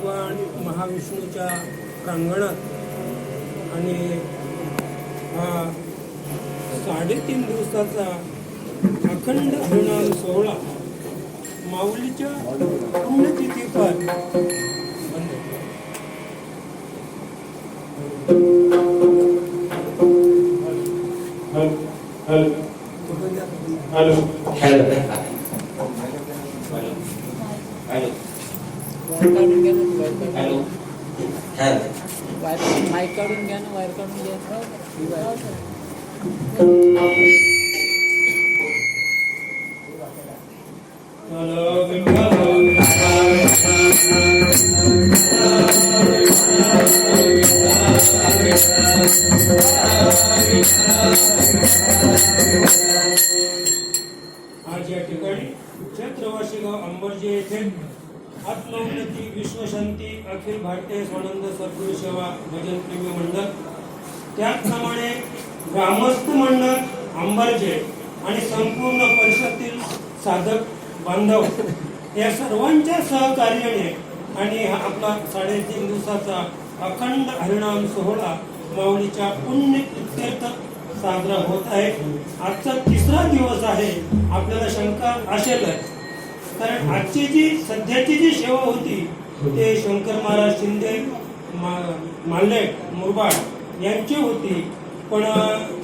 भगवान महाविष्णूच्या प्रांगणात आणि हा 3.5 दिवसाचा अखंड हरिनाम सोहळा माऊलीच्या पुण्यतिथीपर माईक काढून घ्या ना, वायर काढून घ्या. आज या ठिकाणी क्षेत्रवासी गाव अंबरजे येथे आत्मोन्नती विश्वशांती अखिल भारतीय स्वानंद सद्गुरू सेवा भजन प्रेमी मंडळ, त्याचप्रमाणे ग्रामस्थ मंडळ अंबरजे आणि संपूर्ण परिसरातील साधक बांधव या सर्वांच्या सहकार्याने आणि हा आपला 3.5 दिवसाचा अखंड हरिनाम सोहळा माऊलीच्या पुण्य इत्यर्थ साजरा होत आहे. आजचा 3रा दिवस आहे. आपल्याला शंका असेलच, कारण आजची जी सध्याची जी सेवा होती ते शंकर महाराज शिंदे माल्ले मुरबाड यांची होती, पण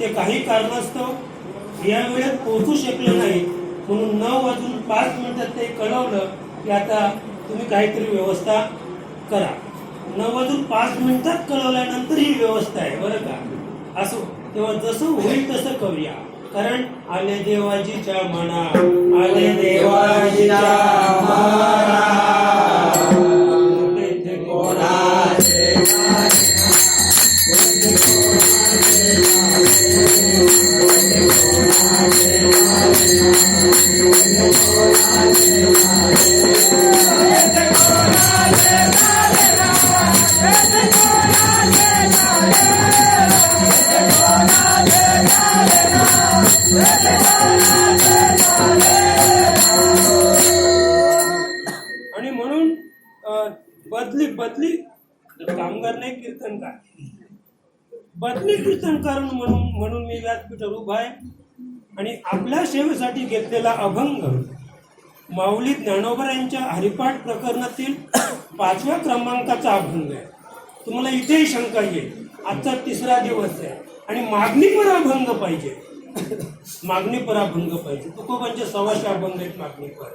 ते काही कारणास्तव या वेळेत पोहोचू शकले नाही. म्हणून 9:05 ते कळवलं की आता तुम्ही काहीतरी व्यवस्था करा. 9:05 कळवल्यानंतर ही व्यवस्था आहे बरं का. असो, तेव्हा जसं होईल तसं करूया. कारण आले देवाजीच्या मना, आले देवाजीच्या मना, तेथे कोणाचे आणि म्हणून बदली कामगार नाही, कीर्तनकार, बदली कीर्तनकार म्हणून मी व्यासपीठावर उभा आहे. आणि आपल्या सेवेसाठी घेतलेला अभंग माऊली ज्ञानोबा यांच्या हरिपाठ प्रकरणातील 5व्या क्रमांकाचा अभंग आहे. तुम्हाला इथेही शंका येईल, आजचा 3रा दिवस आहे आणि मागणीपर अभंग पाहिजे, मागणीपर अभंग पाहिजे. तुकोबांचे 125 अभंग आहेत मागणीपर.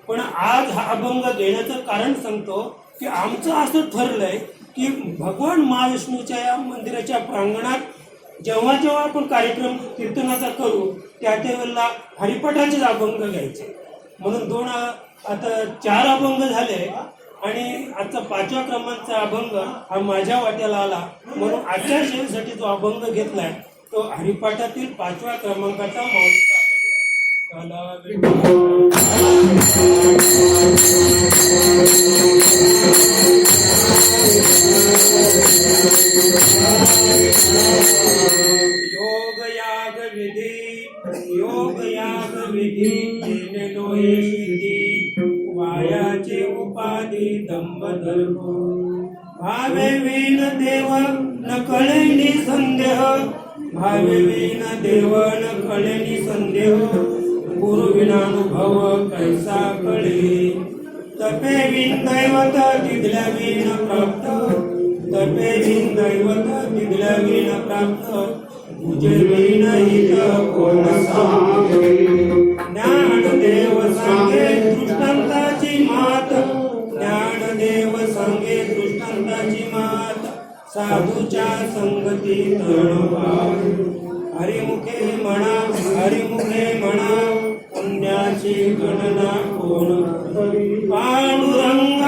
पण आज हा अभंग घेण्याचं कारण सांगतो की आमचं असं ठरलंय की भगवान महाविष्णूच्या या मंदिराच्या प्रांगणात जेव्हा जेव्हा आपण कार्यक्रम कीर्तनाचा करू त्या वेळेला हरिपाठाचेच अभंग घ्यायचे. म्हणून आता 4 अभंग झाले आणि आजचा 5व्या क्रमांकाचा अभंग हा माझ्या वाट्याला आला. म्हणून आजच्या सेवेसाठी जो अभंग घेतलाय तो हरिपाठातील 5व्या क्रमांकाचा माऊलीचा अभंग योग याग विधी केले लोये सिद्धी, वायाचे उपाधी दंभ धर्म, भावे विन देव न कळेनी संदेह, भावे विन देव न कळेनी संदेह, गुरु विनानुभव कैसा कळे, तपे विन दैवत तिथल्या विन प्राप्त, तपे विन दैवत तिथल्या विन प्राप्त, तुझे विन हित कोण सांगे, ज्ञानदेव सांगे दृष्टांताची मात, ज्ञानदेव सांगे दृष्टांताची मात, साधूच्या संगती तळवावे, हरिमुखे म्हणा पुण्याची गणना कोण, पांडुरंग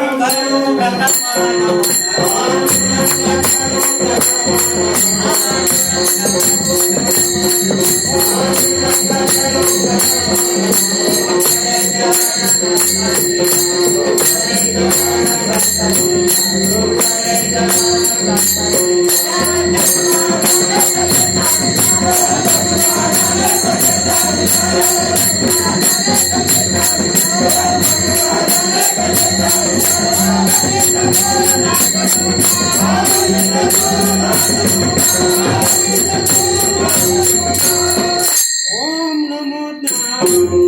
ओम नमो नारायणाय।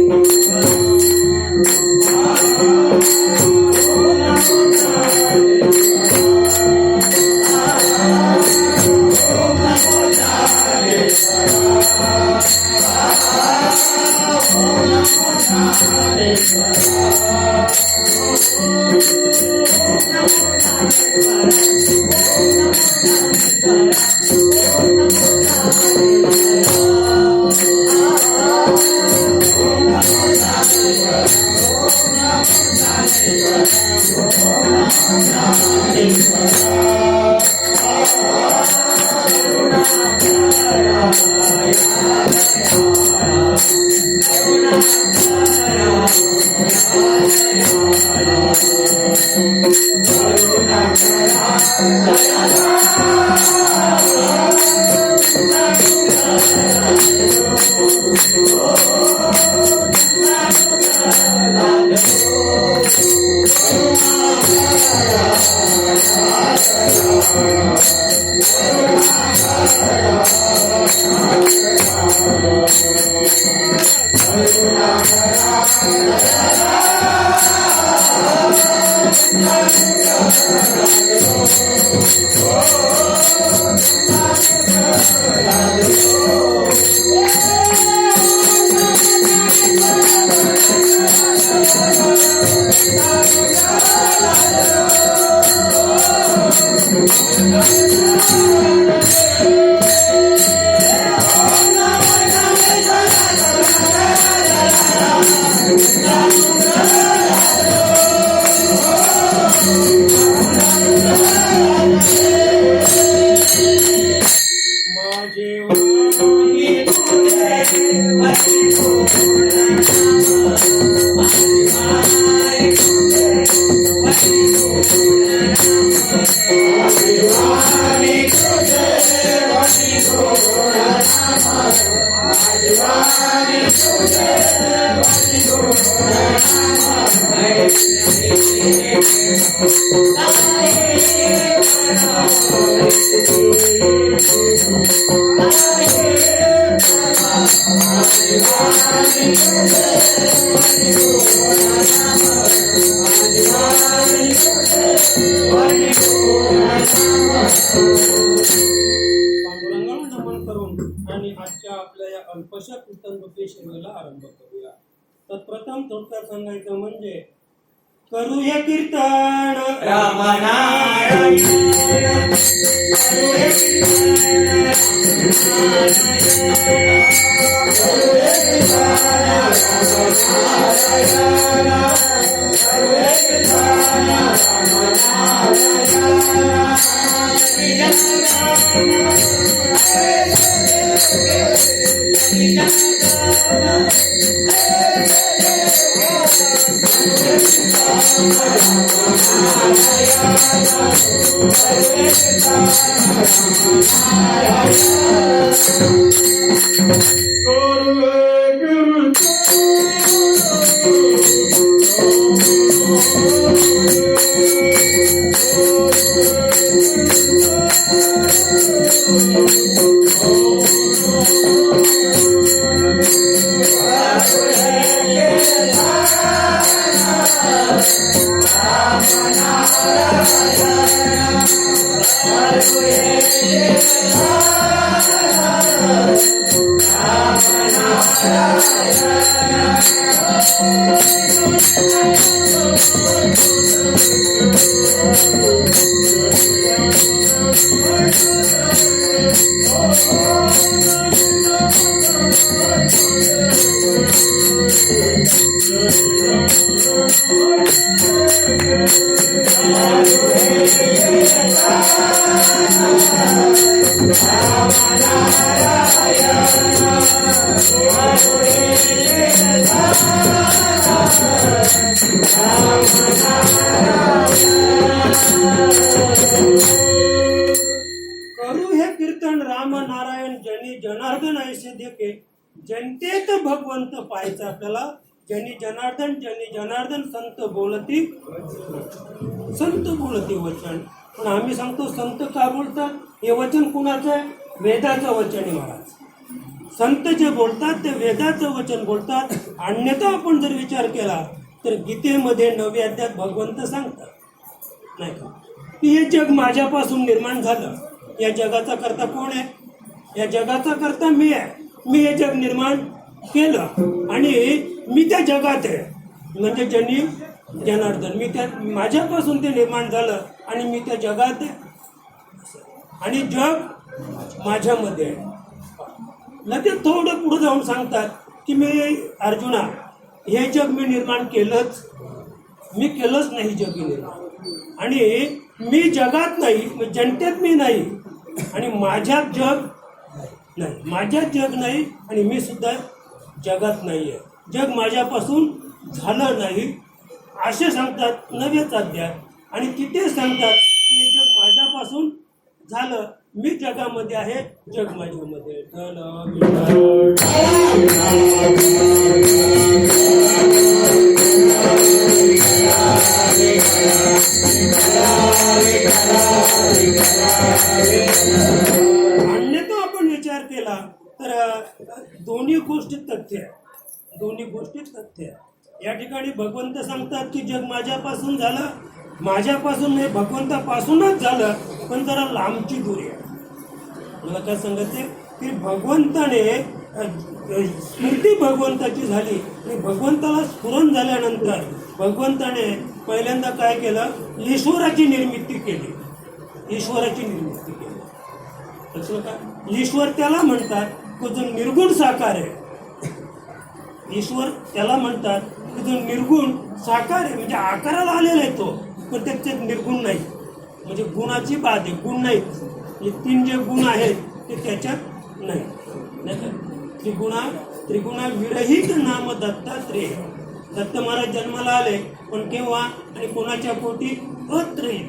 माझे वाणी पांडुरंगाला नमन करून आणि आजच्या आपल्या या अल्पशा कीर्तनरूपी सेवेला आरंभ करूया. तत्प्रथम थोडक्यात सांगायचं म्हणजे करूया कीर्तन रामनारायण करूया करू हे कीर्तन राम नारायण जनी जनार्दन ऐसे देखे जनतेत भगवंत पाहायचं आपल्याला. ज्यांनी जनार्दन संत बोलती वचन. पण आम्ही सांगतो संत का बोलतात? हे वचन कुणाचं आहे? वेदाचं वचन आहे महाराज. संत जे बोलतात ते वेदाचं वचन बोलतात. अन्यथा आपण जर विचार केला तर गीतेमध्ये 9व्या अध्यायात भगवंत सांगतात नाही का की हे जग माझ्यापासून निर्माण झालं. या जगाचा कर्ता कोण आहे? या जगाचा कर्ता मी आहे. मी हे जग निर्माण केलं आणि मी त्या जगात आहे. म्हणजे जनार्दन मी त्या माझ्यापासून ते निर्माण झालं आणि मी त्या जगात आहे आणि जग माझ्यामध्ये आहे. लगेच थोडं पुढे जाऊन सांगतात की मी अर्जुना हे जग मी निर्माण केलंच नाही जग निर्माण. आणि मी जगात नाही, जनतेत मी नाही आणि माझ्यात जग नाही आणि मी सुद्धा जगात नाही आहे. जग माझ्यापासून झालं नाही असे सांगतात 9व्याच अध्याय. आणि तिथे सांगतात की हे जग माझ्यापासून झालं, मी जगामध्ये आहे, जग माझ्यामध्ये. अन्यथा आपण विचार केला तर दोन्ही गोष्टी तथ्य आहे. या ठिकाणी भगवंत सांगतात की जग माझ्यापासून झालं, माझ्यापासून नाही भगवंतापासूनच झालं, पण जरा लांबची दुरी आहे. मला काय सांगायचं की भगवंताने स्मृती भगवंताची झाली आणि भगवंताला स्फुरण झाल्यानंतर भगवंताने पहिल्यांदा काय केलं? ईश्वराची निर्मिती केली. लक्षात का? ईश्वर त्याला म्हणतात तो जो निर्गुण साकार आहे. ईश्वर त्याला म्हणतात की जो निर्गुण साकार आहे, म्हणजे आकाराला आलेला आहे तो, पण त्याच्यात निर्गुण नाही. म्हणजे गुणाची बात आहे, गुण नाही. म्हणजे 3 जे गुण आहेत ते त्याच्यात नाही. त्रिगुणा विरहित नाम दत्तात्रेय. दत्त महाराज जन्माला आले, पण केव्हा आणि कोणाच्या पोटी? अत्रेय.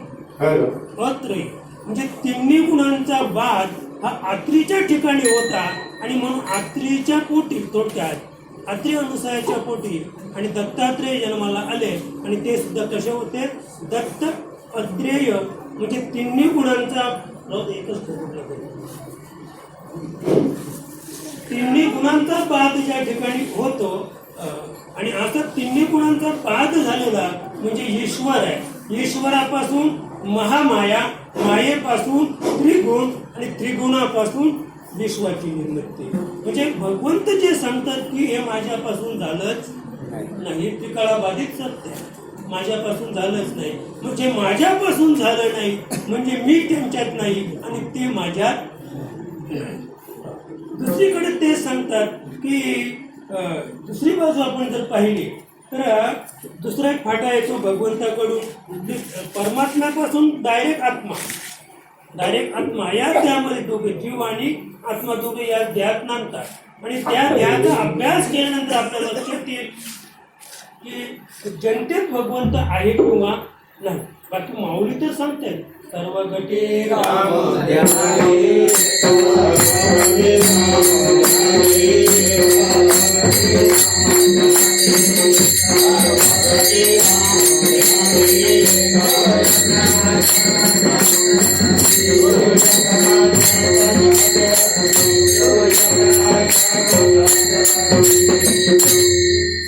म्हणजे 3 गुणांचा बाद हा आत्रीच्या ठिकाणी होता आणि म्हणून आत्रीच्या पोटी, थोडक्यात आत्री अनुसायाच्या पोटी आणि दत्तात्रेय जन्माला आले. आणि ते सुद्धा कसे होते? दत्त अत्रेय. म्हणजे 3 गुणांचा बाद ज्या ठिकाणी होतो आणि आता 3 गुणांचा बाद झालेला म्हणजे ईश्वर आहे. ईश्वरापासून महामाया, मायेपासून त्रिगुण आणि त्रिगुणापासून विश्वाची निर्मिती. म्हणजे भगवंत जे सांगतात की हे माझ्यापासून झालंच नाही, त्रिकाळाबाधित सत्य आहे. माझ्यापासून झालंच नाही, म्हणजे माझ्यापासून झालं नाही म्हणजे मी त्यांच्यात नाही आणि ते माझ्यात नाही. दुसरीकडे ते सांगतात की दुसरी बाजू आपण जर पाहिली तर दुसरा एक फाटा येतो भगवंताकडून. परमात्म्यापासून डायरेक्ट आत्मा या त्यामध्ये दोघे जीव आणि आत्मा दोघे या ध्यात नांदतात आणि त्या ध्याचा अभ्यास केल्यानंतर आपल्याला लक्षात येईल की जनतेत भगवंत आहे किंवा नाही. बाकी माऊली तर सांगते सर्व घटे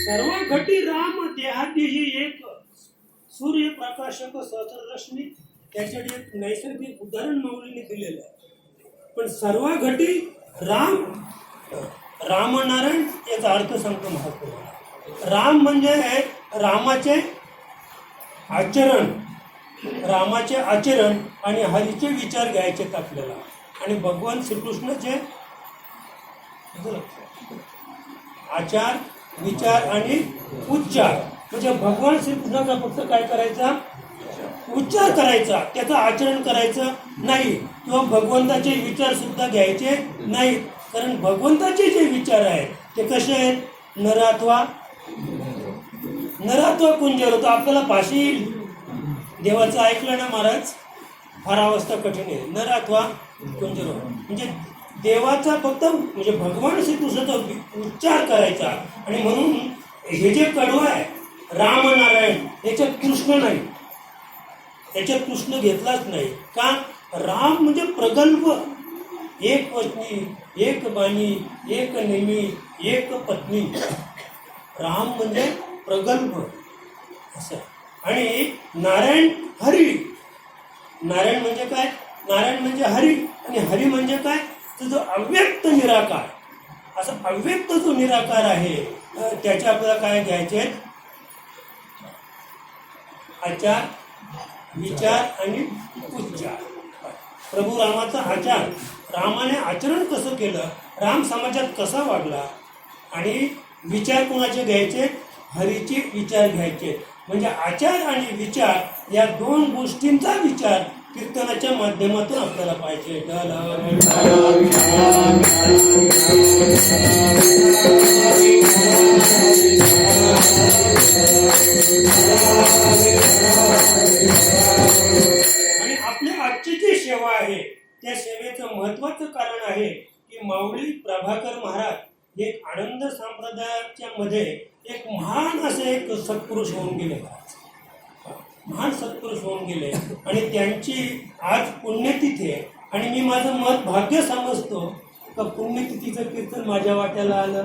सर्व घटी राम देहातीही एक सूर्य प्रकाशक सहस्ररश्मी. त्याच्याकडे एक नैसर्गिक उदाहरण माऊलीने दिलेलं आहे. पण सर्व घटी रामनारायण याचा अर्थ सांगतो महात्मा. राम म्हणजे रामाचे आचरण आणि हरीचे विचार घ्यायचे आपल्याला. आणि भगवान श्रीकृष्णाचे आचार, विचार आणि उच्चार. म्हणजे भगवान श्रीकृष्णाचा फक्त काय करायचा? उच्चार करायचा, त्याचं आचरण करायचं नाही किंवा भगवंताचे विचार सुद्धा घ्यायचे नाहीत. कारण भगवंताचे जे विचार आहेत ते कसे आहेत? नरात्वा कुंजर होतो. आपल्याला भाषी देवाचं ऐकलं ना महाराज, फार अवस्था कठीण आहे. नरात्वा कुंजर म्हणजे देवाचा फक्त म्हणजे भगवान श्रीकृष्णाचा उच्चार करायचा. आणि म्हणून हे जे कडवं आहे रामनारायण, याच्यात कृष्ण नाही, याच्यात कृष्ण घेतलाच नाही. का? राम म्हणजे प्रगल्भ, एक वचनी, एक बाणी, एक नेमी, एक पत्नी. राम म्हणजे प्रगल्भ असं. आणि नारायण हरी, नारायण म्हणजे काय? नारायण म्हणजे हरी, आणि हरी म्हणजे काय? तर जो अव्यक्त निराकार, असं अव्यक्त जो निराकार आहे त्याचे आपल्याला काय घ्यायचे? आचार, विचार आणि उच्चार. प्रभू रामाचा आचार, रामाने आचरण कसं केलं, राम समाजात कसा वागला, आणि विचार कोणाचे घ्यायचे? हरीचे विचार घ्यायचे. म्हणजे आचार आणि विचार या दोन गोष्टींचा विचार कीर्तनाच्या माध्यमातून आपल्याला पाहिजे. आणि आपली आजची जी सेवा आहे त्या सेवेचं महत्वाचं कारण आहे की माऊली प्रभाकर महाराज हे आनंद संप्रदायाच्या मध्ये एक महान असे एक सत्पुरुष होऊन गेले, महान सत्पुरुष होऊन गेले, आणि त्यांची आज पुण्यतिथी आहे. आणि मी माझं मत भाग्य समजतो का पुण्यतिथीचं कीर्तन माझ्या वाट्याला आलं,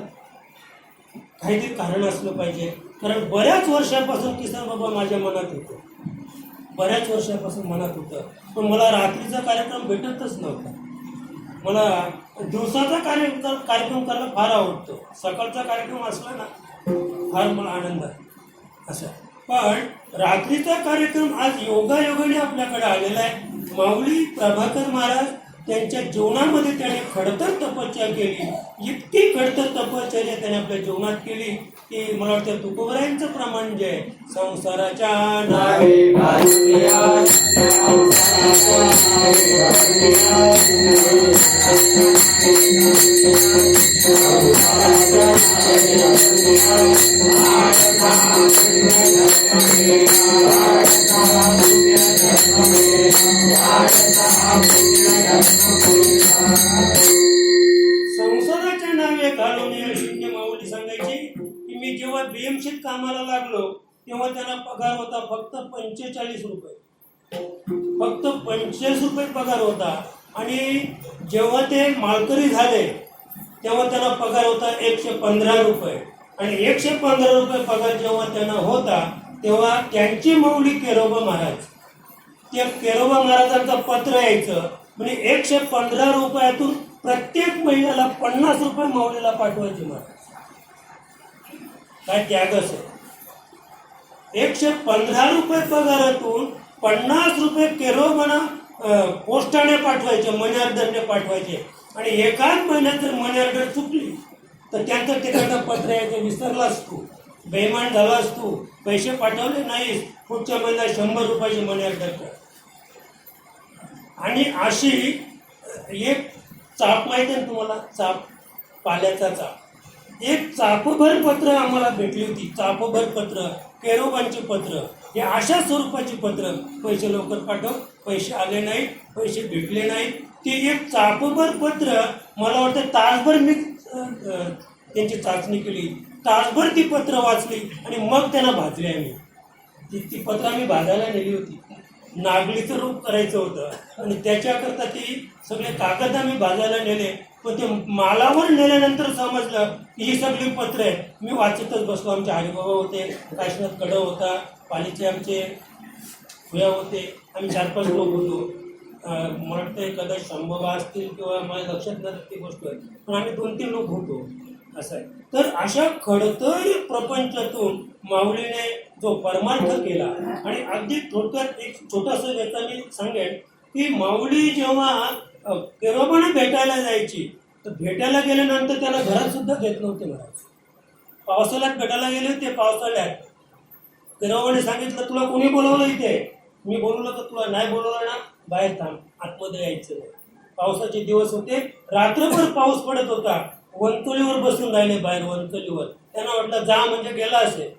काहीतरी कारण असलं पाहिजे. कारण बऱ्याच वर्षापासून किसन बाबा माझ्या मनात होतं, बऱ्याच वर्षापासून मनात होतं, पण मला रात्रीचा कार्यक्रम भेटतच नव्हता. मला दिवसाचा कार्यक्रम करायला फार आवडतो, सकाळचा कार्यक्रम असला ना फार मला आनंद आहे असं. पण रात्रीचा कार्यक्रम आज योगायोगाने आपल्याकडे आलेला आहे. माऊली प्रभाकर महाराज त्यांच्या जीवनामध्ये त्याने खडतर तपश्चर्या केली, इतकी खडतर तपश्चर्या त्याने आपल्या जीवनात केली की मला वाटतं तुकोबरायांचं प्रमाण जे आहे, संसाराच्या नावे संसाराच्या नावे घालून शिंदे माऊली सांगायची की मी जेव्हा बीएमसीत कामाला लागलो तेव्हा त्यांना पगार होता फक्त 45 रुपये, फक्त 45 रुपये पगार होता. आणि जेव्हा ते मालकरी झाले तेव्हा त्यांना पगार होता 115 रुपये. आणि 115 रुपये पगार जेव्हा त्यांना होता तेव्हा त्यांची माऊली केरोबा महाराज, त्या केरोबा महाराजांचं पत्र यायचं, म्हणजे 115 रुपयातून प्रत्येक महिन्याला 50 रुपये माऊलीला पाठवायचे. महाराज काय त्याग असेल. 115 रुपये पगारातून 50 रुपये केरोबाना पोस्टाने पाठवायचे, मनी ऑर्डरने पाठवायचे. आणि एकाच महिन्यात जर मनी ऑर्डर चुकली तर त्यांचं तिकडनं पत्र यायचं, विसरलास तू, बेईमान झालास तू, पैसे पाठवले नाहीस, पुढच्या महिन्यात 100 रुपयाची मनी ऑर्डर कर. आणि अशी एक चाप माहिती आहे तुम्हाला, चाप, पाल्याचा चाप, एक चापभर पत्र आम्हाला भेटली होती, चापभर पत्र, केरोबांची पत्र, हे अशा स्वरूपाची पत्र. पैसे लवकर पाठव, पैसे आले नाही, पैसे भेटले नाही. ते एक चापभर पत्र मला वाटतं तासभर मी त्यांची चाचणी केली, तासभर ती पत्र वाचली आणि मग त्यांना भाजली आम्ही. ती पत्र आम्ही भाजायला नेली होती, नागलीचं रूप करायचं होतं आणि त्याच्याकरता ती सगळे कागद आम्ही भाजायला नेले. पण ते मालावर नेल्यानंतर समजलं की ही सगळी पत्र आहेत. मी वाचतच बसलो. आमचे हरिबाबा होते, काशीनाथ कडव होता, पालीचे आमचे भुया होते, आम्ही 4-5 लोक होतो. मला वाटतं कदाचित शंभोबा असतील किंवा माझ्या लक्षात नाही ती गोष्ट, पण आम्ही 2-3 लोक होतो असं आहे. तर अशा खडतर प्रपंचातून माऊलीने जो परमार्थ केला. आणि अगदी थोडक्यात एक छोटासा याचा मी सांगेन की माऊली जेव्हा केरोबाने भेटायला जायची तर भेटायला गेल्यानंतर त्याला घरात सुद्धा घेत नव्हते महाराज. पावसाळ्यात भेटायला गेले होते, पावसाळ्यात केरोबाने सांगितलं तुला कोणी बोलवलं इथे. मी बोलवलं तर तुला नाही बोलवलं ना, बाहेर थांब, आतमध्ये यायचं नाही. पावसाचे दिवस होते, रात्रभर पाऊस पडत होता. वंतोलीवर बसून राहिले बाहेर, वंतोलीवर. त्यांना वाटलं जा म्हणजे गेला असेल.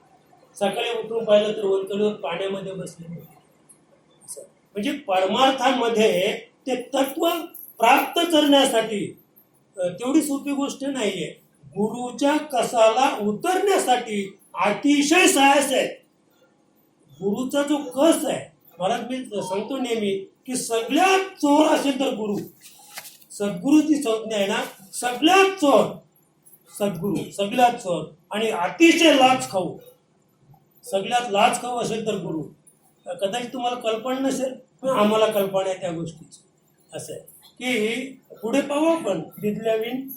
सकाळी उठून पाहिलं तर वंतोलीवर पाण्यामध्ये बसले. म्हणजे परमार्थामध्ये ते तत्व प्राप्त करण्यासाठी तेवढी सोपी गोष्ट नाहीये. गुरुच्या कसाला उतरण्यासाठी अतिशय साहस आहे. गुरुचा जो कस आहे, मला मी सांगतो नेहमी की सगळ्यात चोर असेल तर गुरु. सद्गुरूची संज्ञा आहे ना, सगळ्यात चोर सद्गुरू, सगळ्यात चोर आणि अतिशय लाच खाऊ. सगळ्यात लाच खाऊ असेल तर गुरु. कदाचित तुम्हाला कल्पना नसेल, पण आम्हाला कल्पना आहे त्या गोष्टीची. असं आहे की पुढे पाहू आपण, तिथल्या विण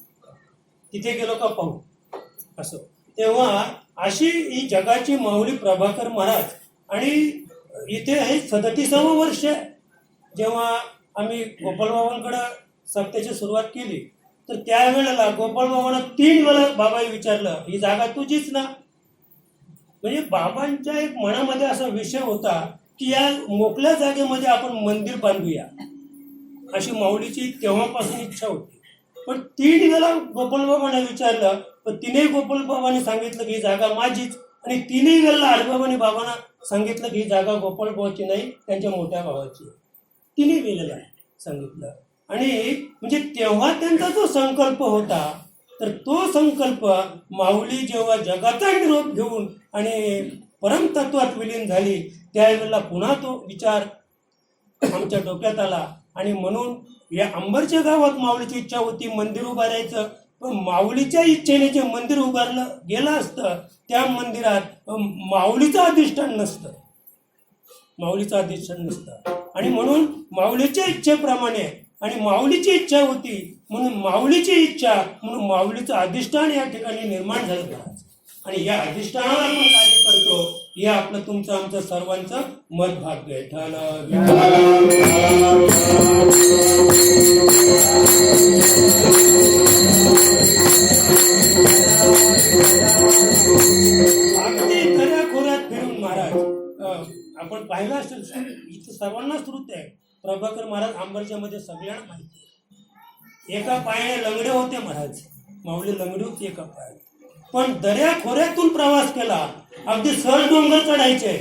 तिथे गेलो का पाहू. असं तेव्हा अशी ही जगाची माऊली प्रभाकर महाराज. आणि इथे हे 37वं वर्ष आहे. जेव्हा आम्ही गोपालबाबांकडं सप्त्याची सुरुवात केली तर त्यावेळेला गोपालबाबांना 3 वेळा बाबांनी विचारलं, ही जागा तुझीच ना. म्हणजे बाबांच्या एक मनामध्ये असा विषय होता की या मोकळ्या जागेमध्ये आपण मंदिर बांधूया, अशी माऊलीची तेव्हापासून इच्छा होती. पण 3 वेळा गोपालबाबांना विचारलं, पण 3ही गोपालबाबांनी सांगितलं की ही जागा माझीच. आणि 3ही वेळेला हरिबाबांनी बाबांना सांगितलं की ही जागा गोपालबाबाची नाही, त्यांच्या मोठ्या भावाची. 3ही वेळेला सांगितलं. आणि म्हणजे तेव्हा त्यांचा जो संकल्प होता, तर तो संकल्प माऊली जेव्हा जगाचा निरोप घेऊन आणि परमतत्वात विलीन झाली, त्यावेळेला पुन्हा तो विचार आमच्या डोक्यात आला. आणि म्हणून या अंबरच्या गावात माऊलीची इच्छा होती मंदिर उभारायचं. पण माऊलीच्या इच्छेने जे मंदिर उभारलं गेलं असतं, त्या मंदिरात माऊलीचं अधिष्ठान नसतं, माऊलीचं अधिष्ठान नसतं. आणि म्हणून माऊलीच्या इच्छेप्रमाणे, आणि माऊलीची इच्छा होती म्हणून माऊलीची इच्छा म्हणून माऊलीचं अधिष्ठान या ठिकाणी निर्माण झालं. आणि या अधिष्ठानावर आपण कार्य करतो, हे आपलं तुमचं आमचं सर्वांचं मदभाग्य आहे. अगदी खऱ्याखोऱ्यात फिरून महाराज, आपण पाहिलं असेल इथं सर्वांना श्रुत आहे, प्रभाकर महाराज अंबरच्या मध्ये सगळ्यांना माहिती आहे. एका पायाने लंगडे होते महाराज, माऊली लंगडी होती एका पायाने. पण दर्या खोऱ्यातून प्रवास केला. अगदी सर डोंगर चढायचे,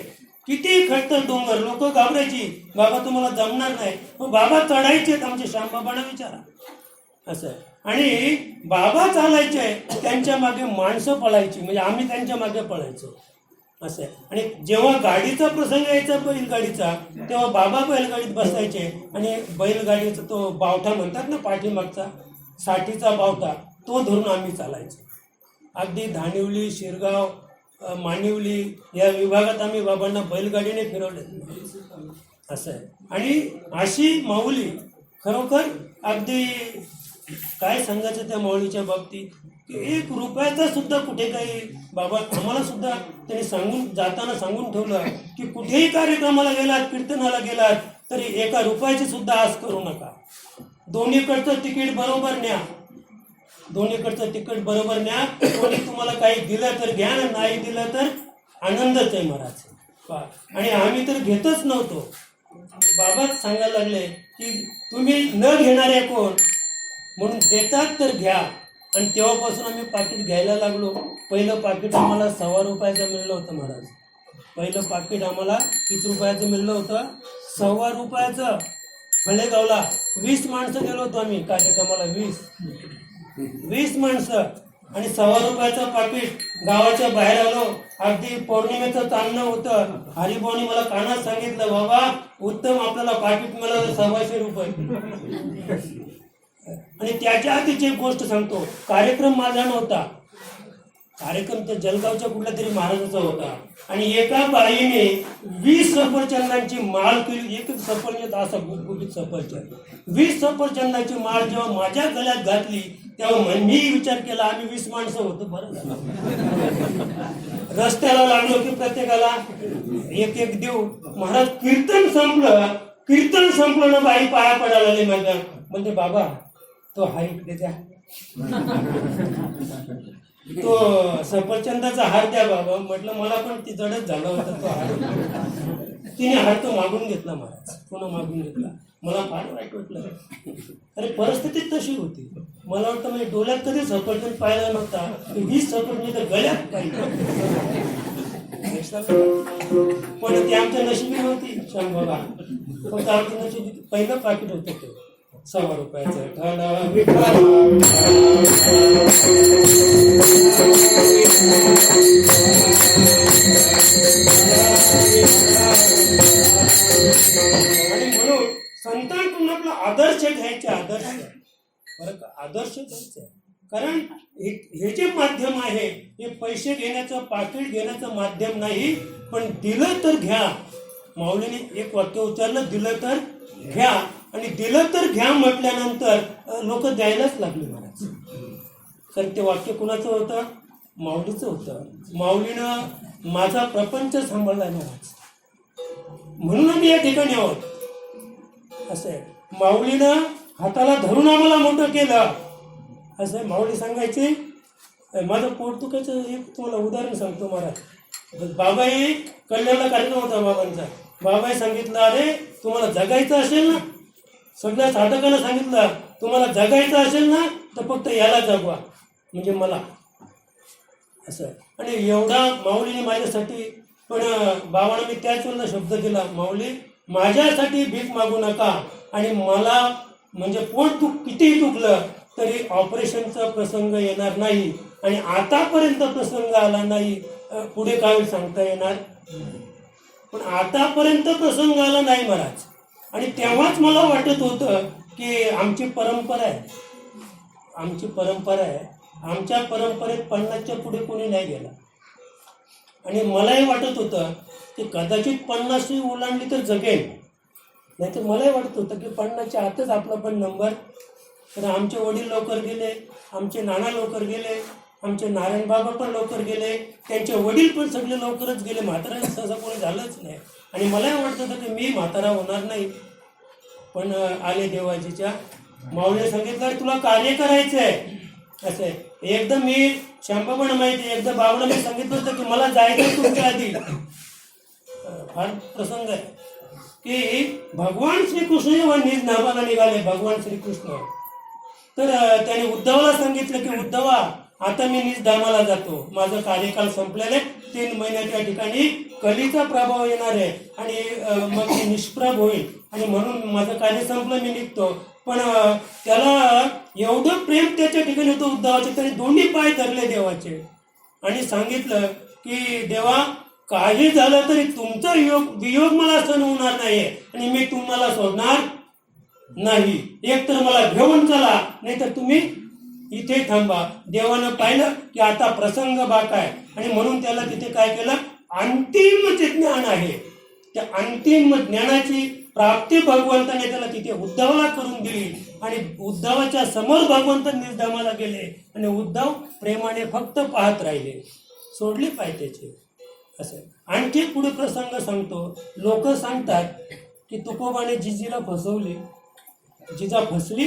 किती खडतर डोंगर. लोक घाबरायची, बाबा तुम्हाला जमणार नाही. पण बाबा चढायचे, आमचे श्यामबाबांना विचारा. असं आणि बाबा चालायचे, त्यांच्या मागे माणसं पळायची, म्हणजे आम्ही त्यांच्या मागे पळायचो. असं आहे. आणि जेव्हा गाडीचा प्रसंग यायचा बैलगाडीचा, तेव्हा बाबा बैलगाडीत बसायचे आणि बैलगाडीचा तो बावठा म्हणतात ना पाठीमागचा, साठीचा बावठा, तो धरून आम्ही चालायचो. अगदी धानिवली, शिरगाव, मानिवली या विभागात आम्ही बाबांना बैलगाडीने फिरवले. असं आहे. आणि अशी माऊली खरोखर अगदी काय सांगायचं त्या माऊलीच्या बाबतीत, की 1 रुपयाचा सुद्धा कुठे काही बाबा आम्हाला सुद्धा त्यांनी जाताना सांगून ठेवलं की कुठेही कार्यक्रमाला गेलात, कीर्तनाला गेलात, तरी 1 रुपयाची सुद्धा आस करू नका. दोन्हीकडचं तिकीट बरोबर न्या, दोन्हीकडचं तिकीट बरोबर न्या. कोणी तुम्हाला काही दिलं तर घ्या, नाही दिलं तर आनंदच आहे महाराज. आणि आम्ही तर घेतच नव्हतो. बाबाच सांगायला लागले की तुम्ही न घेणारे कोण, म्हणून देतात तर घ्या. आणि तेव्हापासून आम्ही पाकिट घ्यायला लागलो. पहिलं पाकिट आम्हाला 1.25 रुपयाचं मिळलं होतं महाराज. पहिलं पाकिट आम्हाला किती रुपयाचं मिळलं होतं? 1.25 रुपयाचं. फळेगावला 20 माणसं गेलो होतो आम्ही कार्यक्रमाला. 20 माणसं आणि 1.25 रुपयाचं पाकिट. गावाच्या बाहेर आलो, अगदी पौर्णिमेचं चांदणं होतं. हरिभाऊनी मला कानात सांगितलं, बाबा उत्तम आपल्याला पाकिट मिळालं 125 रुपये. आणि त्याच्या आधीची एक गोष्ट सांगतो, कार्यक्रम माझा नव्हता, कार्यक्रम त्या जलगावच्या कुठल्या तरी महाराजाचा होता. आणि एका बाईने 20 सफरचंदांची माळ केली. एक सफरचंद असा गुबगुबीत सफरचंद, 20 सफरचंदाची माळ जेव्हा माझ्या गळ्यात घातली, तेव्हा मी विचार केला, आम्ही 20 माणसं होतो, बरं रस्त्याला लागलो की प्रत्येकाला एक देऊ. महाराज कीर्तन संपलं ना, बाई पाया पडायला लागली माझ्या. म्हणजे बाबा तो हार इकडे द्या, तो सफरचंदाचा हार द्या बाबा. म्हटलं मला पण ती जडच झाला होता तो हार. तिने हार तो मागून घेतला महाराज, पुन्हा मागून घेतला. मला फार वाईट वाटलं. अरे परिस्थिती तशी होती. मला वाटतं म्हणजे डोळ्यात कधी सफरचंद पाहिला नव्हता, 20 सफरचंद तर गळ्यात पाहिजे. पण ती आमच्या नशिबी नव्हती श्याम बाबा. फक्त आमच्या नशिबी पहिलं पाकिट होतं ते. ₹100 ठण विठ्ठला आणि म्हणून संतांकडून आपला आदर्श घ्यायचे बरं का, आदर्श घ्यायचे. कारण हे जे माध्यम आहे हे पैसे घेण्याचं पाकिट घेण्याचं माध्यम नाही, पण दिलं तर घ्या. माऊलीने एक वाक्य उच्चारलं, दिलं तर घ्या. आणि दिलं तर घ्या म्हटल्यानंतर लोक द्यायलाच लागले महाराज. कारण ते वाक्य कुणाचं होतं? माऊलीचं होतं. माऊलीनं माझा प्रपंच सांभाळला महाराज, म्हणून आम्ही या ठिकाणी आहोत. असं आहे, माऊलीनं हाताला धरून आम्हाला मोठं केलं. असं आहे, माऊली सांगायचे. माझं पोट दुखायचं एक तुम्हाला उदाहरण सांगतो महाराज. बाबाई कल्याणला कार्यक्रम होता बाबांचा. बाबाई सांगितलं, अरे तुम्हाला जगायचं असेल ना, सगळ्या साधकांना सांगितलं, तुम्हाला जगायचं असेल ना तर फक्त याला जगवा, म्हणजे मला. असं आहे. आणि एवढा माऊलीने माझ्यासाठी, पण बाबांना मी त्याच वेळेला शब्द दिला, माऊली माझ्यासाठी भीक मागू नका. आणि मला म्हणजे पोट कितीही दुखलं तरी ऑपरेशनचा प्रसंग येणार नाही. आणि आतापर्यंत प्रसंग आला नाही, पुढे काय सांगता येणार, पण आतापर्यंत प्रसंग आला नाही महाराज. आणि तेव्हाच मला वाटत होतं की आमची परंपरा आहे, आमची परंपरा आहे. आमच्या परंपरेत 50च्या पुढे कोणी नाही गेला. आणि मलाही वाटत होतं की कदाचित 50 ओलांडली तर जगेल, नाही तर मलाही वाटत होतं की 50च्या आतच आपला पण नंबर. तर आमचे वडील लवकर गेले, आमचे नाना लवकर गेले, आमचे नारायण बाबा पण लवकर गेले, त्यांचे वडील पण सगळे लवकरच गेले. म्हातारा सहसा कोणी झालंच नाही. आणि मलाही वाटत होतं की मी म्हातारा होणार नाही, पण आले देवाजीच्या. माऊलीने सांगितलं तुला कार्य करायचं आहे. असं आहे. एकदा मी शांबाबांना माहिती, एकदा बाबांना मी सांगितलं होतं की मला जायचं तुमच्या आधी. फार प्रसंग आहे की भगवान श्रीकृष्ण जेव्हा निज नावाला निघाले, भगवान श्रीकृष्ण, तर त्याने उद्धवाला सांगितलं की उद्धवा आता मी निज धामाला जातो, माझं कार्यकाल संपलेलं आहे, 3 महिन्यात त्या ठिकाणी कलीचा प्रभाव येणार आहे आणि मग मी निष्प्रभ होईल, आणि म्हणून माझं कार्य संपलं, मी निघतो. पण त्याला एवढं प्रेम त्याच्या ठिकाणी होतं उद्धवाचे, त्याने दोन्ही पाय धरले देवाचे आणि सांगितलं की देवा काही झालं तरी तुमचा वियोग मला सहन होणार नाही आणि मी तुम्हाला सोडणार नाही. एक तर मला घेऊन चला, नाही तर तुम्ही इथे थांबा. देवानं पाहिलं की आता प्रसंग बाक आहे आणि म्हणून त्याला तिथे काय केलं, अंतिम जे ज्ञान आहे त्या अंतिम ज्ञानाची प्राप्ती भगवंताने त्याला तिथे उद्धवाला करून दिली. आणि उद्धवाच्या समोर भगवंत निर्धामाला गेले आणि उद्धव प्रेमाने फक्त पाहत राहिले, सोडले पाय त्याचे. असं आणखी पुढे प्रसंग सांगतो. लोक सांगतात की तुकोबाने जिजीला फसवले, जिजा फसली.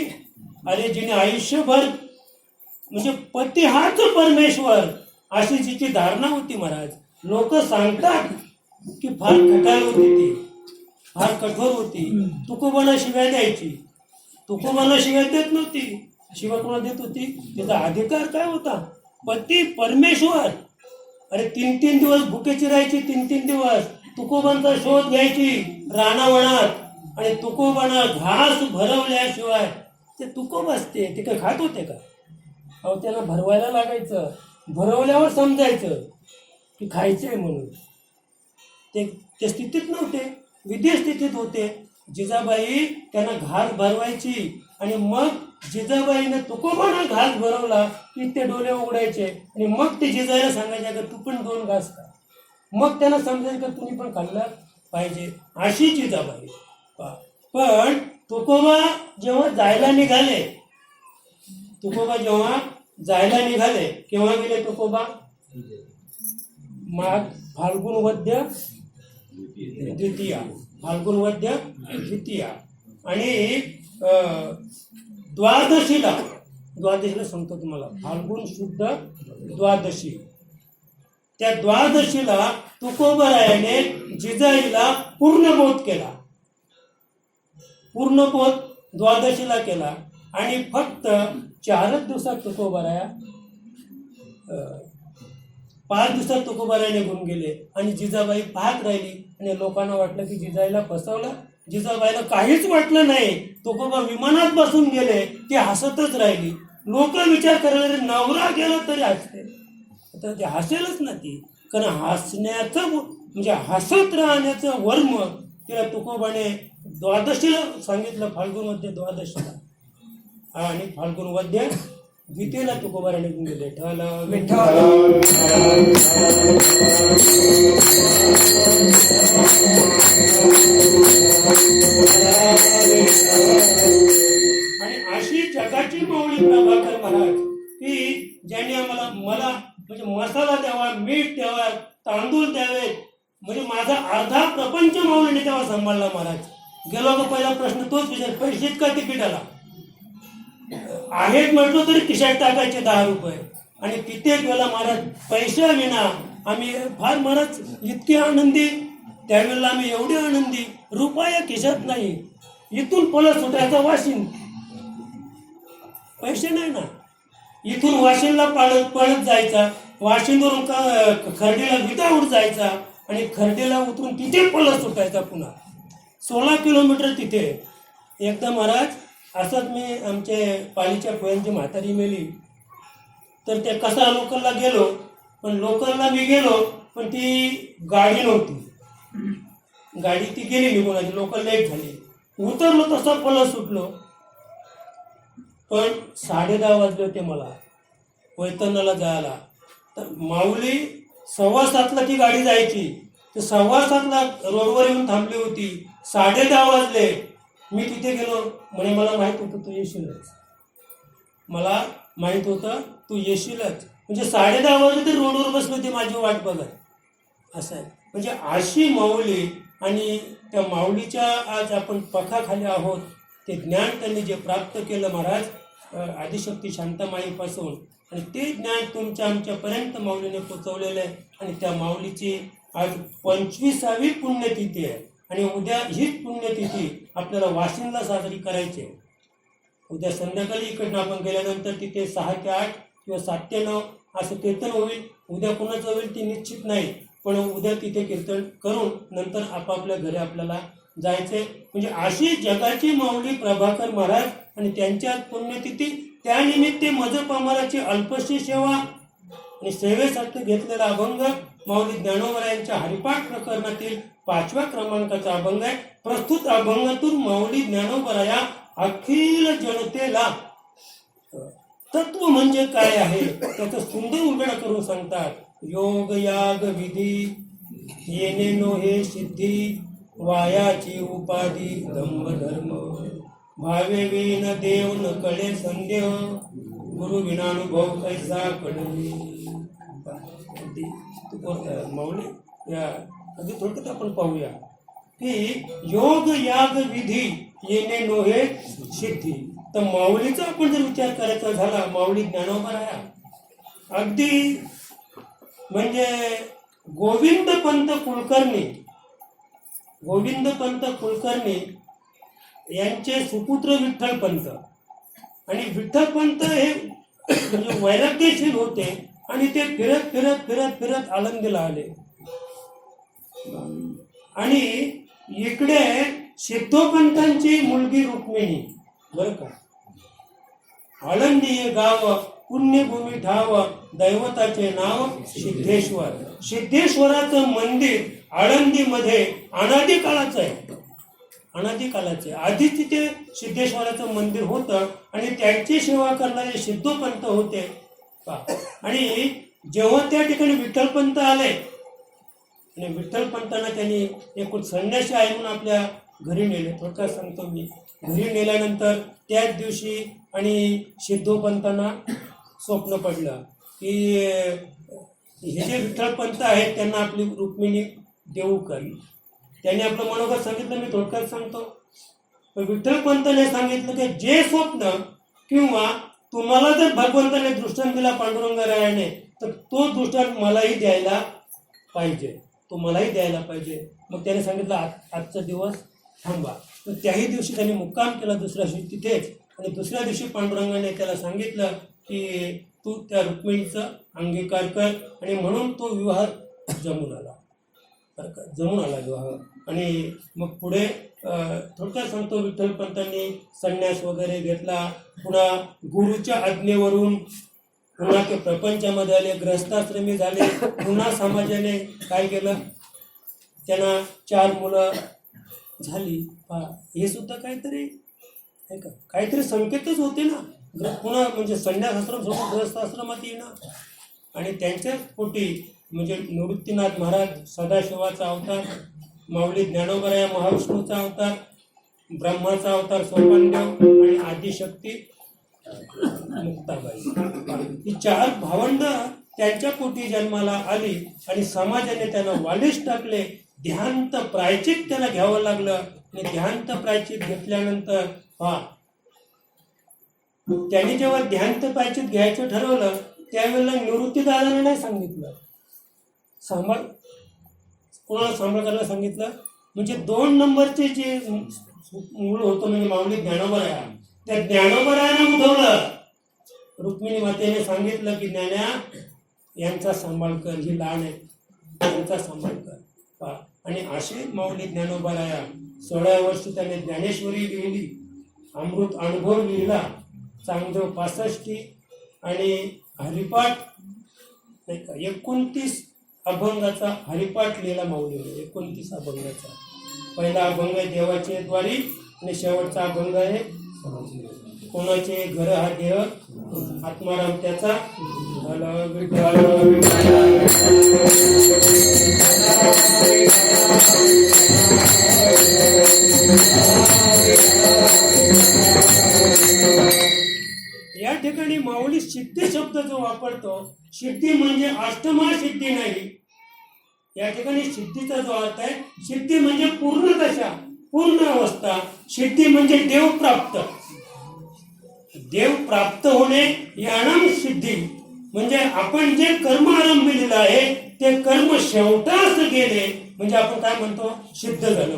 अरे जिने आयुष्यभर म्हणजे पती हाच परमेश्वर अशी जिची धारणा होती महाराज. लोक सांगतात की फार खटाल होती ती, फार कठोर होती. तुकोबाला शिव्या द्यायची, तुकोबाला शिव्या देत नव्हती. शिव्या कोणाला देत होती? तिचा अधिकार काय होता? पती परमेश्वर. अरे 3-3 दिवस भुकेची राहायची, 3-3 दिवस तुकोबांचा शोध घ्यायची रानावनात, आणि तुकोबांना घास भरवल्याशिवाय ते तुकोब असते ते काय खात होते का? अहो त्यांना भरवायला लागायचं, भरवल्यावर समजायचं की खायचंय म्हणून. ते स्थितीत नव्हते, विधी स्थितीत होते. जिजाबाई त्यांना घास भरवायची आणि मग जिजाबाईने तुकोबांना घास भरवला की ते डोळे उघडायचे आणि मग ते जिजाईला सांगायचे का तू पण 2 घास खा. मग त्यांना समजायचं का तुम्ही पण खाल्लं पाहिजे, अशी जिजाबाई. पण तुकोबा जेव्हा जायला निघाले, तुकोबा जेव्हा जायला निघाले, केव्हा गेले तुकोबा? माघ फाल्गुन वद्य द्वितीया, फाल्गुन वद्य द्वितीया. आणि द्वादशीला सांगतो तुम्हाला, फाल्गुन शुद्ध द्वादशी, त्या द्वादशीला तुकोबारायाने जिजाईला पूर्णबोध केला. पूर्णबोध द्वादशीला केला आणि फक्त 4 दिवसात तुकोबाराया 5 दिवसात तुकोबाराया निघून गेले आणि जिजाबाई पाहत राहिली. आणि लोकांना वाटलं की जिजाईला फसवलं जिजाबाईला काहीच वाटलं नाही. तुकोबा विमानात बसून गेले, ती हसतच राहिली. लोक विचार करायला नवरा गेला तरी हसते, तर ते हसेलच ना ती. कारण हसण्याचं म्हणजे हसत राहण्याचं वर्म तिला तुकोबाने द्वादशीला सांगितलं, फाल्गुनमध्ये द्वादशीला. आणि फाल्गुन वद्य गीतेला तुकोबाराने गेले ठल विठ्ठल. आणि अशी जगाची माऊली प्रभाकर महाराज की ज्यांनी मला म्हणजे मसाला द्यावा, मीठ द्यावा, तांदूळ द्यावे, म्हणजे माझा अर्धा प्रपंच माऊलीने तेव्हा सांभाळला महाराज. गेलो का पहिला प्रश्न तोच विचार, पैसेच का तिकिटाला आहेत म्हटलं तरी खिशात टाकायचे 10 रुपये. आणि कित्येक वेळेला महाराज पैसा विना आम्ही फार महाराज इतके आनंदी, त्यावेळेला आम्ही एवढे आनंदी, रुपया खिशात नाही. इथून पलट सुटायचा वाशिन, पैसे नाही ना. इथून वाशिनला पळत जायचा, वाशिनवरून खर्डीला विदाऊट जायचा आणि खर्डीला उतरून तिथे पलट सुटायचा पुन्हा 16 किलोमीटर तिथे. एकदा महाराज असंच मी आमचे पालीच्या पोयांची म्हातारी मेली, तर ते कसा लोकलला गेलो, पण लोकलला मी गेलो पण ती गाडी नव्हती. गाडी ती गेली निघून आली, लोकल लेट झाली. उतरलो तसा पलट सुटलो, पण 10:30 वाजले होते मला वैतरणाला जायला. तर माऊली 6:15ला ती गाडी जायची, तर 6:15ला रोडवर येऊन थांबली होती. 10:30 वाजले, मी तिथे गेलो. म्हणे मला माहीत होतं तू येशीलच, मला माहीत होतं तू येशीलच. म्हणजे 10:30 वाजले ते रोडवर बसले होते माझी वाट बघत. असं आहे म्हणजे अशी माऊली. आणि त्या माऊलीच्या आज आपण पखाखाली आहोत. ते ज्ञान त्यांनी जे प्राप्त केलं महाराज आदिशक्ती शांतामाईपासून, आणि ते ज्ञान तुमच्या आमच्यापर्यंत माऊलीने पोचवलेलं आहे. आणि त्या माऊलीची आज 25वी पुण्यतिथी आहे. आणि उद्या हीच पुण्यतिथी आपल्याला वाशिमला साजरी करायची आहे. उद्या संध्याकाळी इकडनं आपण गेल्यानंतर तिथे 6 ते 8 किंवा 7 ते 9 असं कीर्तन होईल. उद्या कोणाचं होईल ती निश्चित नाही, पण उद्या तिथे कीर्तन करून नंतर आपापल्या घरी आपल्याला जायचंय. म्हणजे अशी जगाची माऊली प्रभाकर महाराज आणि त्यांच्या पुण्यतिथी. त्यानिमित्त मजपामराची अल्पशी सेवा आणि सेवेसाठी घेतलेला अभंग माऊली ज्ञानोबा यांच्या हरिपाठ प्रकरणातील 5व्या क्रमांकाचा अभंग आहे. प्रस्तुत अभंगातून माऊली ज्ञानोबा या अखिल जनतेला तत्व म्हणजे काय आहे त्याचं सुंदर उलगडा करून सांगतात. योग याग विधी येणे नोहे सिद्धी, वायाची उपाधी दंभ धर्म, भावे विन देव न कळे संदेह, गुरु विनानुभव कैसा कळे. माऊली या अगदी थोडक्यात आपण पाहूया की योग याग विधी येणे नोहे सिद्धी. तर माऊलीचा आपण जर विचार करायचा झाला, माऊली ज्ञानोबा राया अगदी म्हणजे गोविंद पंत कुलकर्णी यांचे सुपुत्र विठ्ठल पंत. आणि विठ्ठल पंत हे म्हणजे वैराग्यशील होते आणि ते फिरत फिरत फिरत फिरत आळंदीला आले. आणि इकडे सिद्धोपंतांची मुलगी रुक्मिणी, बरं का, आळंदी हे गाव पुण्यभूमी ठाव, दैवताचे नाव सिद्धेश्वर. सिद्धेश्वराचं मंदिर आळंदीमध्ये अनादी काळाचं आहे, अनादी काळाचे. आधी तिथे सिद्धेश्वराचं मंदिर होतं आणि त्यांची सेवा करणारे सिद्धोपंत होते. आणि जेव्हा त्या ठिकाणी विठ्ठलपंत आले आणि विठ्ठलपंतांना त्यांनी एकूण संन्यासी आहे म्हणून आपल्या घरी नेले. थोडक्यात सांगतो मी. घरी नेल्यानंतर त्याच दिवशी आणि सिद्धोपंतांना स्वप्न पडलं की हे जे विठ्ठलपंत आहेत त्यांना आपली रुक्मिणी देऊ करी. त्यांनी आपलं मनोगत सांगितलं, मी थोडक्यात सांगतो. पण विठ्ठलपंताने सांगितलं की जे स्वप्न किंवा तुम्हाला जर भगवंताने दृष्टांत दिला पांडुरंगरायाने, तर तो दृष्टांत मलाही द्यायला पाहिजे, तो मलाही द्यायला पाहिजे. मग त्याने सांगितलं आजचा दिवस थांबा. तर त्याही दिवशी त्यांनी मुक्काम केला दुसऱ्या दिवशी तिथेच. आणि दुसऱ्या दिवशी पांडुरंगाने त्याला सांगितलं की तू त्या रुक्मिणीचा अंगीकार कर. आणि म्हणून तो विवाह जमून आला. बरं का, जमून आला विवाह. आणि मग पुढे थोडक्यात सांगतो, विठ्ठलपंतांनी संन्यास वगैरे घेतला. पुन्हा गुरुच्या आज्ञेवरून पुन्हा ते प्रपंचामध्ये आले, ग्रहस्थाश्रमी झाले. पुन्हा समाजाने काय केलं, त्यांना 4 मुलं झाली. हे सुद्धा काहीतरी आहे का, काहीतरी संकेतच होते ना. पुन्हा म्हणजे संन्यासाश्रम सोडून ग्रहस्थाश्रमात येणं. आणि त्यांच्याच पोटी म्हणजे निवृत्तीनाथ महाराज सदाशिवाचा अवतार, माऊली ज्ञानोबराया महाविष्णूचा अवतार, ब्रह्माचा अवतार सोपानदेव आणि आदिशक्ती मुक्ताबाई. ही 4 भावंड त्यांच्या पोटी जन्माला आली. आणि समाजाने त्यांना वालीस टाकले. ध्यांत प्रायचित त्याला घ्यावं लागलं. आणि ध्यांत प्रायचित घेतल्यानंतर त्यांनी जेव्हा ध्यांत प्रायचित घ्यायचं ठरवलं त्यावेळेला निवृत्तीदाराने नाही सांगितलं, कोणाला सांभाळ करायला सांगितलं. म्हणजे 2 नंबरचे जे मूळ होतं म्हणजे माऊली ज्ञानोबराया, त्या ज्ञानोबरायानं उठवलं. रुक्मिणी मातेने सांगितलं की ज्ञान्या यांचा सांभाळ कर, ही लहान आहे, यांचा सांभाळ कर. आणि असे माऊली ज्ञानोबराया 16 वर्षी त्याने ज्ञानेश्वरी लिहिली, अमृत अनुभव लिहिला, चांगदेव 65 आणि हरिपाठ 29 अभंगाचा हरिपाठ लिहिला माऊलीने. 29 अभंगाचा. पहिला अभंग आहे देवाचे द्वारी आणि शेवटचा अभंग आहे कोणाचे घर हा देह, आत्माराम त्याचा. या ठिकाणी माऊली सिद्धी शब्द जो वापरतो, सिद्धी म्हणजे अष्टमा सिद्धी नाही. या ठिकाणी सिद्धीचा जो अर्थ आहे, सिद्धी म्हणजे पूर्ण दशा, पूर्ण अवस्था. सिद्धी म्हणजे देव प्राप्त, देव प्राप्त होणे यानाम सिद्धी. म्हणजे आपण जे कर्म आरंभिलेलं आहे ते कर्म शेवटास गेले म्हणजे आपण काय म्हणतो, सिद्ध झालो.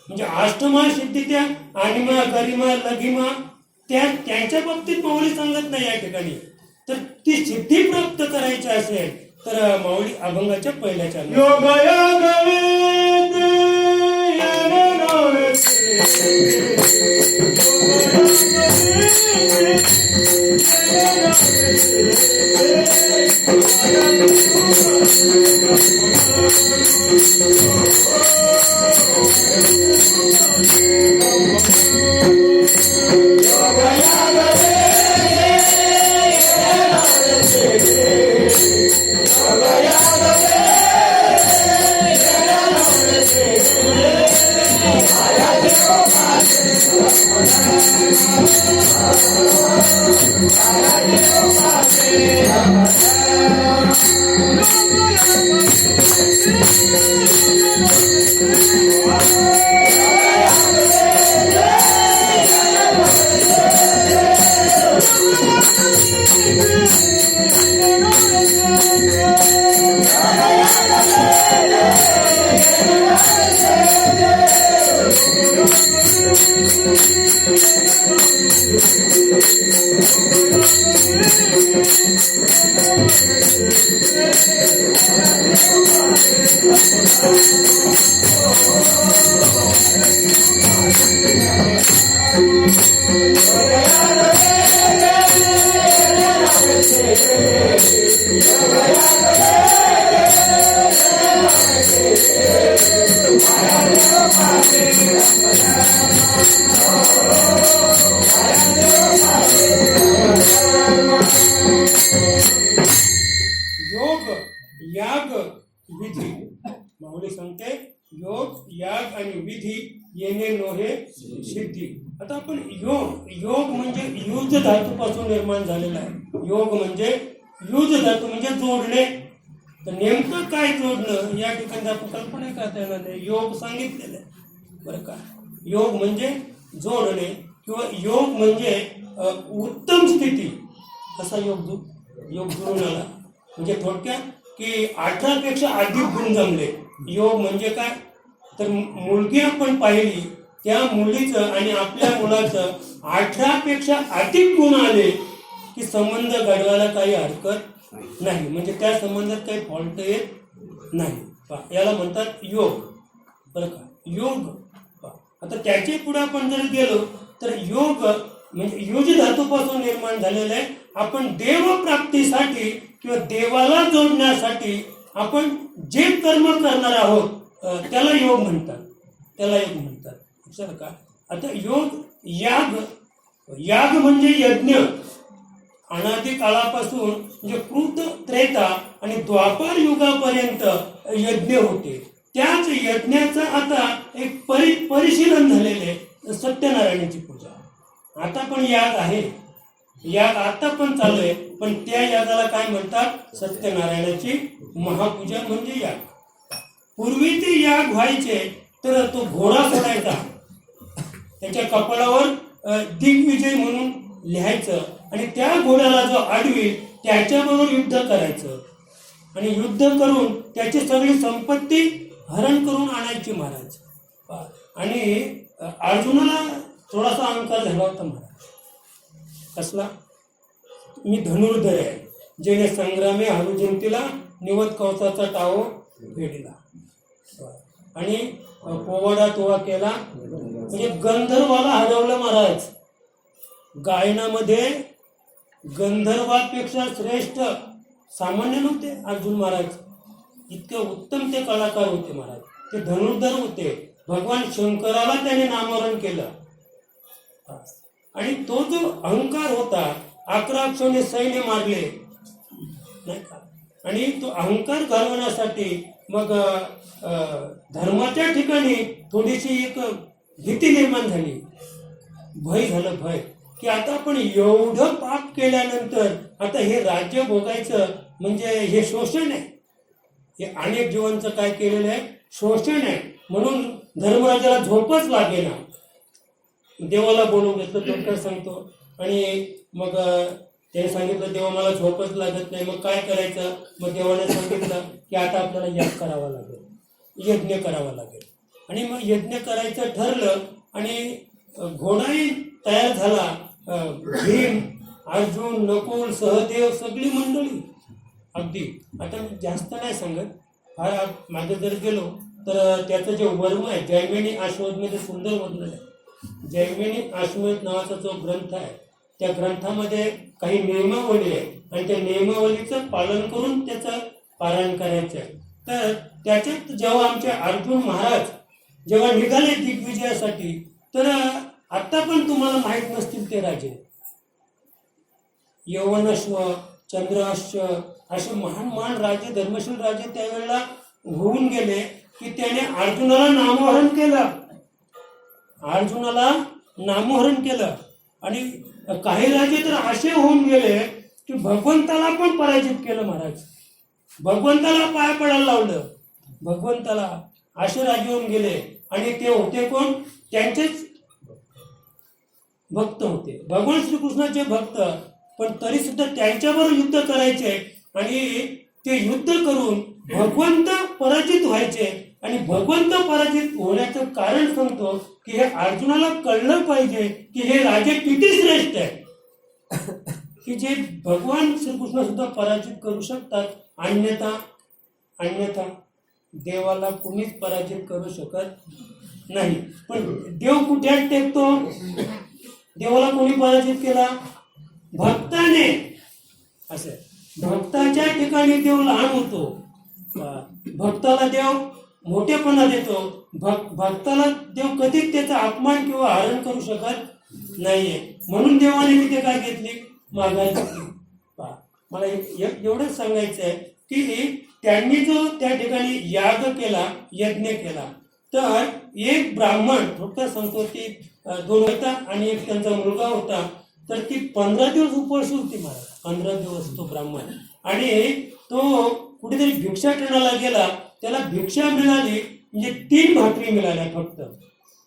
म्हणजे अष्टमा सिद्धी त्या अनिमा गरिमा लघिमा त्यांच्या बाबतीत माऊली सांगत नाही या ठिकाणी. तर ती सिद्धी प्राप्त करायची असेल तर माऊली अभंगाच्या पहिल्या चालू योग याग विधी. माऊली सांगते योग याग आणि विधी येणे नोहे सिद्धी. आता आपण योग म्हणजे युज धातूपासून निर्माण झालेला आहे. योग म्हणजे युज धातू म्हणजे जोडणे. तर नेमकं काय जोडणं या ठिकाणी आपण कल्पना करता येणार नाही. योग सांगितलेलं आहे बरं का. योग म्हणजे जोडणे किंवा योग म्हणजे उत्तम स्थिती. असा योग जुळून आला. म्हणजे थोडक्यात की 18 पेक्षा अधिक गुण जमले. योग म्हणजे काय तर मुलगी आपण पाहिली त्या मुलीचं आणि आपल्या मुलाचं 18 पेक्षा अधिक गुण आले की संबंध घडवायला काही हरकत नाही. म्हणजे त्या संबंधात काही फॉल्ट येत नाही. याला म्हणतात योग, बरं का, योग. आता त्याच्या पुढे आपण जर गेलो तर योग म्हणजे युज धातूपासून निर्माण झालेलं आहे. आपण देवप्राप्तीसाठी किंवा देवाला जोडण्यासाठी आपण जे कर्म करणार आहोत त्याला योग म्हणतात, त्याला योग म्हणतात. लक्षात का? आता योग याग, याग म्हणजे यज्ञ. अनादी काळापासून म्हणजे कृत, त्रेता आणि द्वापार युगापर्यंत यज्ञ होते. त्याच यज्ञाचं आता एक परिशीलन झालेले सत्यनारायणाची पूजा. आता पण याग आहे, याग आता पण चालू आहे, पण त्या यागाला काय म्हणतात? सत्यनारायणाची महापूजा म्हणजे याग. पूर्वी ते याग व्हायचे तर तो घोडा सोडायचा, त्याच्या कपाळावर दिग्विजय म्हणून लिहायचं आणि त्या घोड्याला जो अडवेल त्याच्याबरोबर युद्ध करायचं आणि युद्ध करून त्याची सगळी संपत्ती हरण करून आणायची महाराज. आणि अर्जुनाला थोडासा अहंकार झाला होता महाराज. कसला? मी धनुर्धर आहे, जेणे संग्रामे हरुजंतीला निवत कवचाचा टाओ फेडला आणि पोवाडा तोवा केला. म्हणजे गंधर्वाला हरवलं महाराज. गायनामध्ये गंधर्वापेक्षा श्रेष्ठ सामान्य नव्हते अर्जुन महाराज. इतके उत्तम ते कलाकार होते महाराज. ते धनुर्धर होते. भगवान शंकराला त्याने नामोहरण केलं. आणि तो जो अहंकार होता, 11 अक्षौहिणी सैन्य मारले नाही का, आणि तो अहंकार घालवण्यासाठी मग धर्माच्या ठिकाणी थोडीशी एक भीती निर्माण झाली, भय झालं, भय की आता आपण एवढं पाप केल्यानंतर आता हे राज्य भोगायचं म्हणजे हे शोषण आहे. हे अनेक जीवांचं काय केलेलं आहे? शोषण आहे. म्हणून धर्मराजाला झोपच लागेना. देवाला बोलवून घेतलं, डॉक्टर सांगतो. आणि मग त्याने सांगितलं देवा मला झोपच लागत नाही, मग काय करायचं? मग देवाने सांगितलं की आता आपल्याला याग करावा लागेल, यज्ञ करावा लागेल. आणि मग यज्ञ करायचं ठरलं आणि घोडाही तयार झाला. भीम, अर्जुन, नकुल, सहदेव सगळी मंडळी अगदी. आता मी जास्त नाही सांगत, फार मागे जर गेलो तर त्याचं जे वर्म आहे जैमिनी आश्वमेधमध्ये सुंदर वर्णन आहे. जैमिनी आश्वमेध नावाचा जो ग्रंथ आहे त्या ग्रंथामध्ये काही नियमावली आहे आणि त्या नियमावलीचं पालन करून त्याचं पारायण करायचं आहे. तर त्याच्यात जेव्हा आमचे अर्जुन महाराज जेव्हा निघाले दिग्विजयासाठी, तर आता पण तुम्हाला माहीत नसतील ते राजे, यवनश्व, चंद्राश्व असे महान महान राजे, धर्मशील राजे त्यावेळेला होऊन गेले की त्याने अर्जुनाला नामोहरण केलं, अर्जुनाला नामोहरण केलं. आणि काही राजे तर असे होऊन गेले की भगवंताला पण पराजित केलं महाराज. भगवंताला पाय पडायला लावलं, भगवंताला. असे राजे होऊन गेले. आणि ते होते कोण? त्यांचेच भक्त होते, भगवान श्रीकृष्णाचे भक्त. पण तरी सुद्धा त्यांच्याबरोबर युद्ध करायचे आणि ते युद्ध करून भगवंत पराजित व्हायचे. आणि भगवंत पराजित होण्याचं कारण सांगतो की हे अर्जुनाला कळलं पाहिजे की हे राजे किती श्रेष्ठ आहे की जे भगवान श्रीकृष्ण सुद्धा पराजित करू शकतात. अन्यथा देवाला कुणीच पराजित करू शकत नाही. पण देव कुठे टेकतो? देवाला कोणी पराजित केला? भक्ताने. असं भक्ताच्या ठिकाणी देव लहान होतो, भक्ताला देव मोठेपणा देतो. भक्ताला देव कधीच त्याचा अपमान किंवा हरण करू शकत नाहीये. म्हणून देवाने तिथे काय घेतली? माघार घेतली. मला एवढंच सांगायचं आहे की त्यांनी जो त्या ठिकाणी याग केला, यज्ञ केला, तर एक ब्राह्मण, थोडक्यात सांगतो की 2 होता आणि एक त्यांचा मुलगा होता. तर ती 15 दिवस उपवासी होती महाराज, 15 दिवस तो ब्राह्मण. आणि तो कुठेतरी भिक्षाटनाला गेला, त्याला भिक्षा मिळाली म्हणजे 3 भाकरी मिळाल्या, फक्त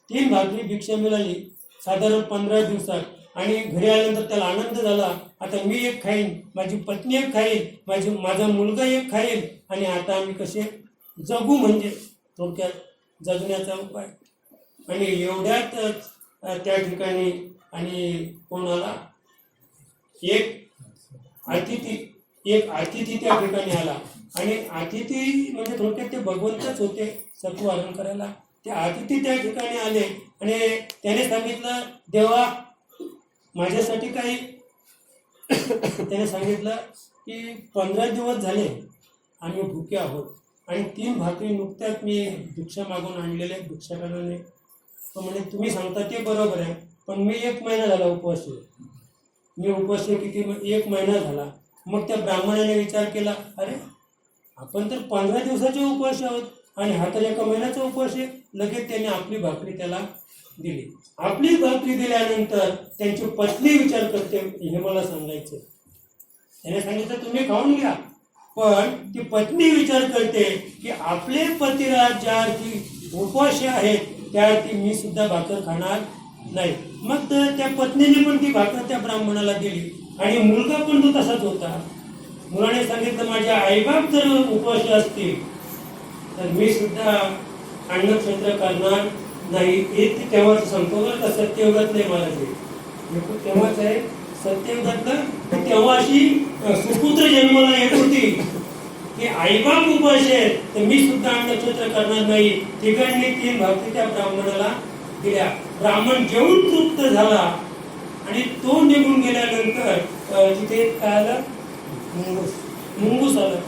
3 भाकरी भिक्षा मिळाली साधारण 15 दिवसात. आणि घरी आल्यानंतर त्याला आनंद झाला, आता मी एक खाईन, माझी पत्नी एक खाईल, माझा मुलगा एक खाईल आणि आता आम्ही कसे जगू, म्हणजे थोडक्यात जगण्याचा उपाय. आणि एवढ्यात त्या ठिकाणी आणि कोणाला एक अतिथी त्या ठिकाणी आला. आणि अतिथी म्हणजे थोडक्यात ते भगवंतच होते सत्व हरण करायला. ते अतिथी त्या ठिकाणी आले आणि त्याने सांगितलं देवा माझ्यासाठी काही त्याने सांगितलं की 15 दिवस झाले आम्ही भुके आहोत आणि 3 भाकरी नुकत्याच मी भिक्षा मागून आणलेल्या भिक्षाटनाने. तो म्हणजे तुम्ही सांगता ते बरोबर आहे, पण मी 1 महिना झाला उपवासी आहे. मी उपवासी किती 1 महिना झाला. मग त्या ब्राह्मणाने विचार केला, अरे आपण तर 15 दिवसाचे उपवासी आहोत आणि हा तर 1 महिन्याचा उपवास आहे. लगेच त्याने आपली भाकरी त्याला दिली. आपली भाकरी दिल्यानंतर त्यांची पत्नी विचार करते हे मला सांगायचं. त्याने सांगितलं तुम्ही खाऊन घ्या, पण ती पत्नी विचार करते की आपले पतिराज ज्या अर्थी उपवासी आहेत त्या अर्थी मी सुद्धा भाकर खाणार नाही. मग त्या पत्नीने पण ती भाकर त्या ब्राह्मणाला दिली आणि मुलगा पण तो तसाच होता. मुलाने सांगितलं माझे आईबाप जर उपवासी असतील तर मी सुद्धा अन्नक्षेत्र करणार नाही. हे तेव्हाच सांगतो बरं का, सत्ययुगात नाही मला ते तेव्हाच आहे सत्ययुगातलं. तेव्हा अशी सुपुत्र जन्माला येत होती की आईबाप उपाशी आहेत तर मी सुद्धा अन्नक्षेत्र करणार नाही. तिघांनी 3 भाकरी त्या ब्राह्मणाला दिल्या. ब्राह्मण जेवून तृप्त झाला आणि तो निघून गेल्यानंतर तिथे काय आलं मुंगूस आलं.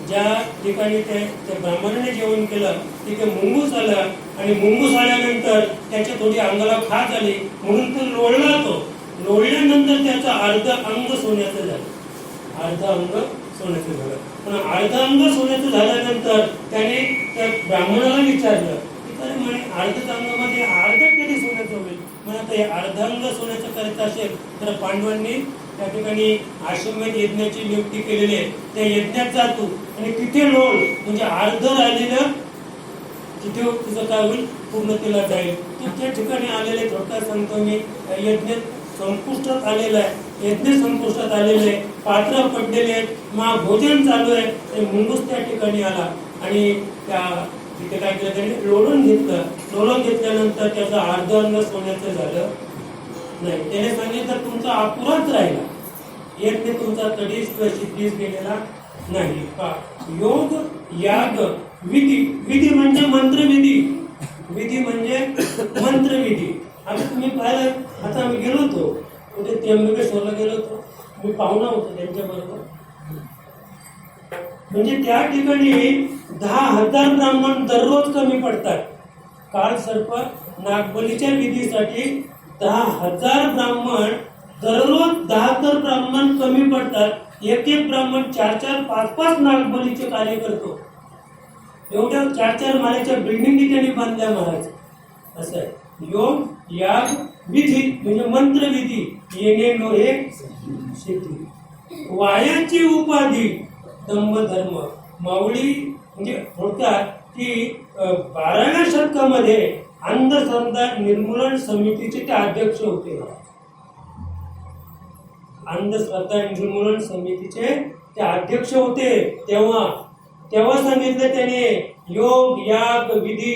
ज्या ठिकाणी त्या ब्राह्मणाने जेवण केलं तिथे मुंगूस आलं आणि मुंगूस आल्यानंतर त्याच्या थोडी अंगाला खाज आली म्हणून तो लोळला. तो लोळल्यानंतर त्याचं अर्ध अंग सोन्याचं झालं. अर्ध अंग सोन्याचं झालं. पण अर्ध अंग सोन्याचं झाल्यानंतर त्याने त्या ब्राह्मणाला विचारलं की अरे म्हणे अर्ध अंगामध्ये अर्ध कधी सोन्याचं होईल. म्हणजे आता हे अर्धांग सोन्याचं करायचं असेल तर पांडवांनी त्या ठिकाणी अश्वमेध यज्ञाची नियुक्ती केलेली आहे. त्या यज्ञात जातो आणि तिथे लोळ म्हणजे अर्ध राहिलेलं तिथे तुझं काय होईल पूर्णतेला जाईल. त्या ठिकाणी आलेले थोडक्यात सांगतो मी. यज्ञ संपुष्टात आलेलं आहे. यज्ञ संपुष्टात आलेले आहे. पात्र पडलेले आहेत. महाभोजन चालू आहे. ते मुंगूस त्या ठिकाणी आला आणि त्या तिथे काय केलं त्याने लोळून घेतलं. लोळून घेतल्यानंतर त्याचं अर्ध अंग सोन्याचं झालं नाही. त्याने सांगितलं तुमचा अपुराच राहिला. यज्ञ तुमचा कधीच सिद्धीस गेलेला नाही. योग याग विधी. विधी म्हणजे मंत्रविधी. विधी म्हणजे मंत्रविधी. आता तुम्ही पाहिलं. आता आम्ही गेलो होतो कुठे त्र्यंबकेश्वरला गेलो होतो. मी पाहुणा होतो त्यांच्याबरोबर. म्हणजे त्या ठिकाणी 10,000 ब्राह्मण दररोज कमी पडतात. काल सर्प नागबलीच्या विधीसाठी 10,000 ब्राह्मण दररोज 10 ब्राह्मण कमी पडतात. एक ब्राह्मण 4-4, 5-5 नागबलीचे कार्य करतो. एवढ्या 4-4 माळ्याच्या बिल्डिंगी त्यांनी बांधल्या महाराज. असं आहे. योग याग विधी म्हणजे मंत्रविधी. येणे नोहे सिद्धी. वायाची उपाधी दंभ धर्म. माऊली म्हणजे थोडक्यात की 12व्या शतकामध्ये अंधश्रद्धा निर्मूलन समितीचे ते अध्यक्ष होते. अंधश्रद्धा निर्मूलन समितीचे ते अध्यक्ष होते. तेव्हा सांगितलं त्याने योग याग विधी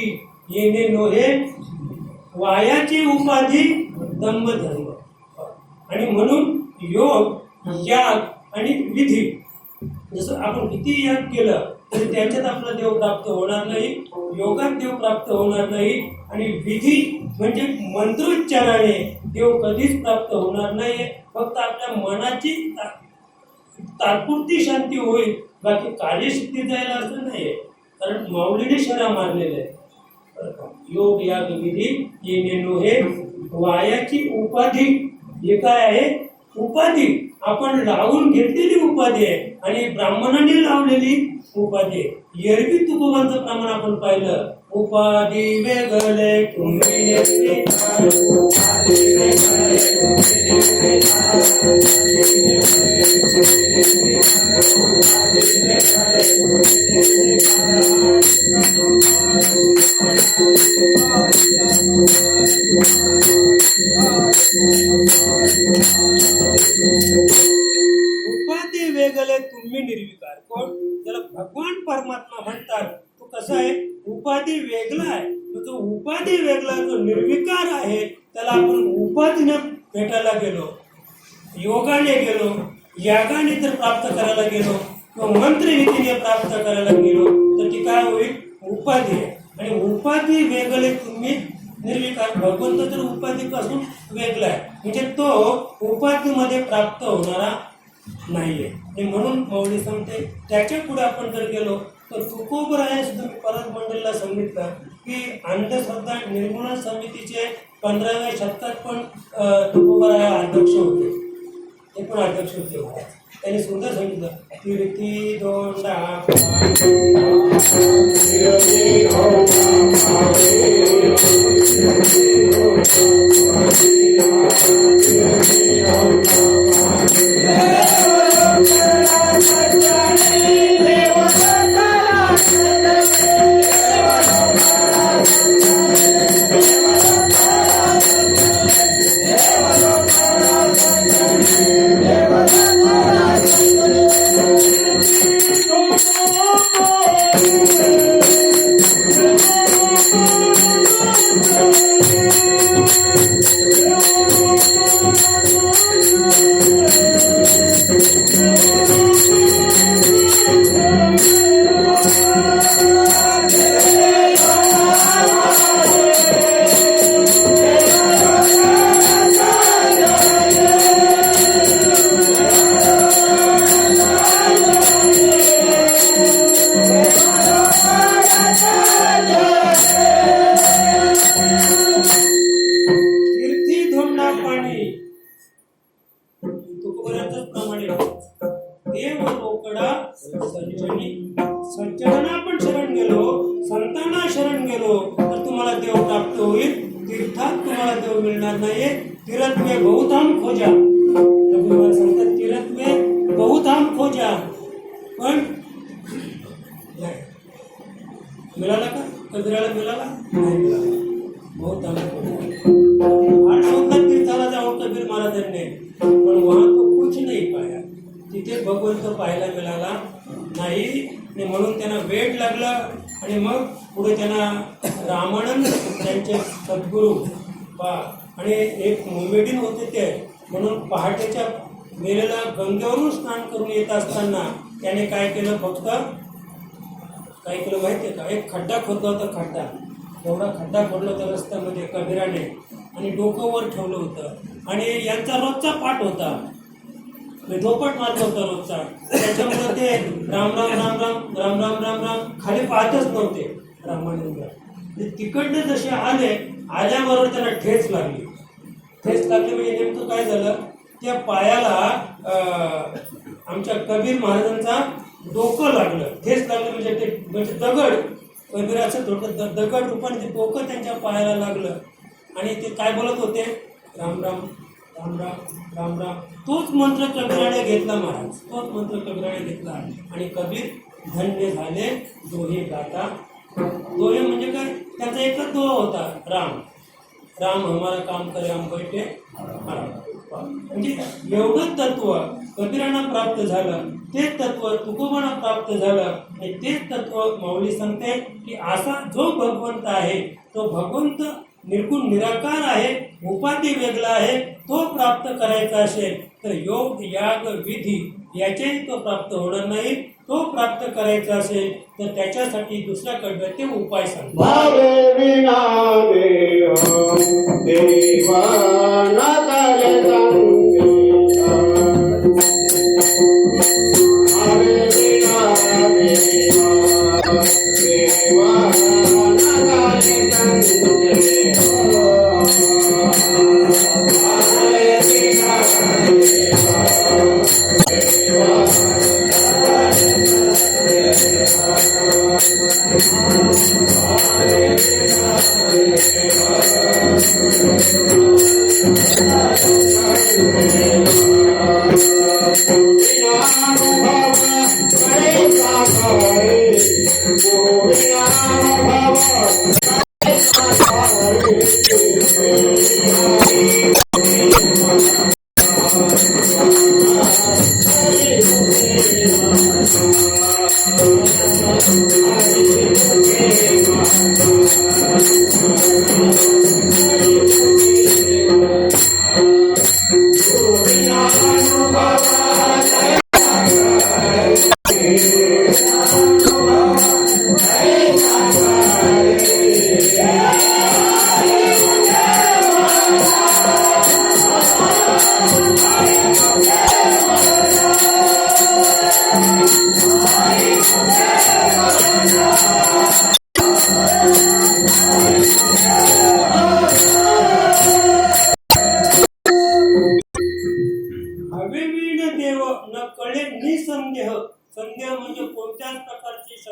येणे नोहे वायाची उपाधी दंभ धर्म. आणि म्हणून योग याग आणि विधी जसं आपण किती याग केलं तरी त्याच्यात आपला देव प्राप्त होणार नाही. योगात देव प्राप्त होणार नाही. आणि विधी म्हणजे मंत्रोच्चाराने देव कधीच प्राप्त होणार नाही. फक्त आपल्या मनाची तात्पुरती शांती होईल. बाकी कार्यसिद्धी जायला असं नाही. कारण माऊलीने शरा मारलेले आहे. योग याग विधी येणे नोहे वायाची उपाधी. हे काय आहे उपाधी. आपण लावून घेतलेली उपाधी आहे आणि ब्राह्मणाने लावलेली उपाधी आहे. एरवी तुकोबांचं प्रमाण आपण पाहिलं. उपाधी वेगळे तुम्ही उपाधी वेगळे तुम्ही निर्विकार. कोण त्याला भगवान परमात्मा म्हणतात. तो कसा आहे उपाधी वेगळा आहे. जो उपाधी वेगळा जो निर्विकार आहे त्याला आपण उपाधीनं भेटायला गेलो, योगाने गेलो, यागाने जर प्राप्त करायला गेलो किंवा मंत्रविधीने प्राप्त करायला गेलो तर ती काय होईल? उपाधी आहे. आणि उपाधी वेगळे तुम्ही निर्विकार. भगवंत तर उपाधीपासून वेगळा आहे, म्हणजे तो उपाधीमध्ये प्राप्त होणारा नाहीये. आणि म्हणून माऊली सांगते. त्याच्या पुढे आपण जर गेलो तर तुकोबराया सुद्धा परत मंडळीला सांगितलं की अंधश्रद्धा निर्मूलन समितीचे 15व्या शतकात पण तुकोबराया अध्यक्ष होते. ते पण अध्यक्ष होते महाराज. त्यांनी सुद्धा सांगितलं कीर्ती दोंडा सज्जनांना आपण शरण गेलो, संतांना शरण गेलो तर तुम्हाला देव प्राप्त होईल. तीर्थात तुम्हाला देव मिळणार नाहीये. तीर्थ में बहुधाम खोजा. सांगतात तीर्थ में बहुधाम खोजा, पण नाही मिळाला का? कबीराला मिळाला नाही मिळाला. बहुधाम खोजा. 8 तीर्थाला जाऊन कबीर महाराजांनी, पण वहां तो कुछ नाही पाया. तिथे भगवंत पाहायला मिळाला नाही. आणि म्हणून त्यांना वेड लागला. आणि मग पुढे त्यांना रामानंद त्यांचे सद्गुरू आणि एक मुंबेडीन होते ते, म्हणून पहाटेच्या वेळेला गंगेवरून स्नान करून येत असताना त्याने काय केलं? फक्त काय केलं माहिती आहे का? एक खड्डा खोदला होता. खड्डा एवढा खड्डा खोदला होता रस्त्यामध्ये कबीराने, आणि डोकं वर ठेवलं होतं. आणि यांचा रोजचा पाठ होता, धोपट मारत होता रोजचा. त्याच्यामुळे ते राम राम राम राम राम राम राम राम खाली पाहतच नव्हते रामानंद. तिकडने जसे आल्याबरोबर त्यांना ठेच लागली. ठेच लागली म्हणजे नेमकं काय झालं? त्या पायाला आमच्या कबीर महाराजांचा डोकं लागलं. ठेच लागलं म्हणजे ते म्हणजे दगड, कबीराचं थोडं दगड रूपाने ते डोकं त्यांच्या पायाला लागलं. आणि ते काय बोलत होते? राम राम राम राम राम राम. तोच मंत्र कबीराने घेतला महाराज. तोच मंत्र कबीराने घेतला. आणि कबीर धन्य झाले दोहे गाता. दोहे म्हणजे काय? त्यांचा एकच दोहा होता, राम राम हमारा काम करे हम बैठे आराम. म्हणजे एवढं तत्व कबीरांना प्राप्त झालं. तेच तत्व तुकोबांना प्राप्त झालं. आणि तेच तत्व माऊली सांगते की असा जो भगवंत आहे तो भगवंत निर्गुण निराकार आहे, उपाधी वेगळा आहे. तो प्राप्त करायचा असेल तर योग याग विधी याचेही तो प्राप्त होणार नाही. तो प्राप्त करायचा असेल तर त्याच्यासाठी दुसऱ्याकडे ते उपाय सांगतात.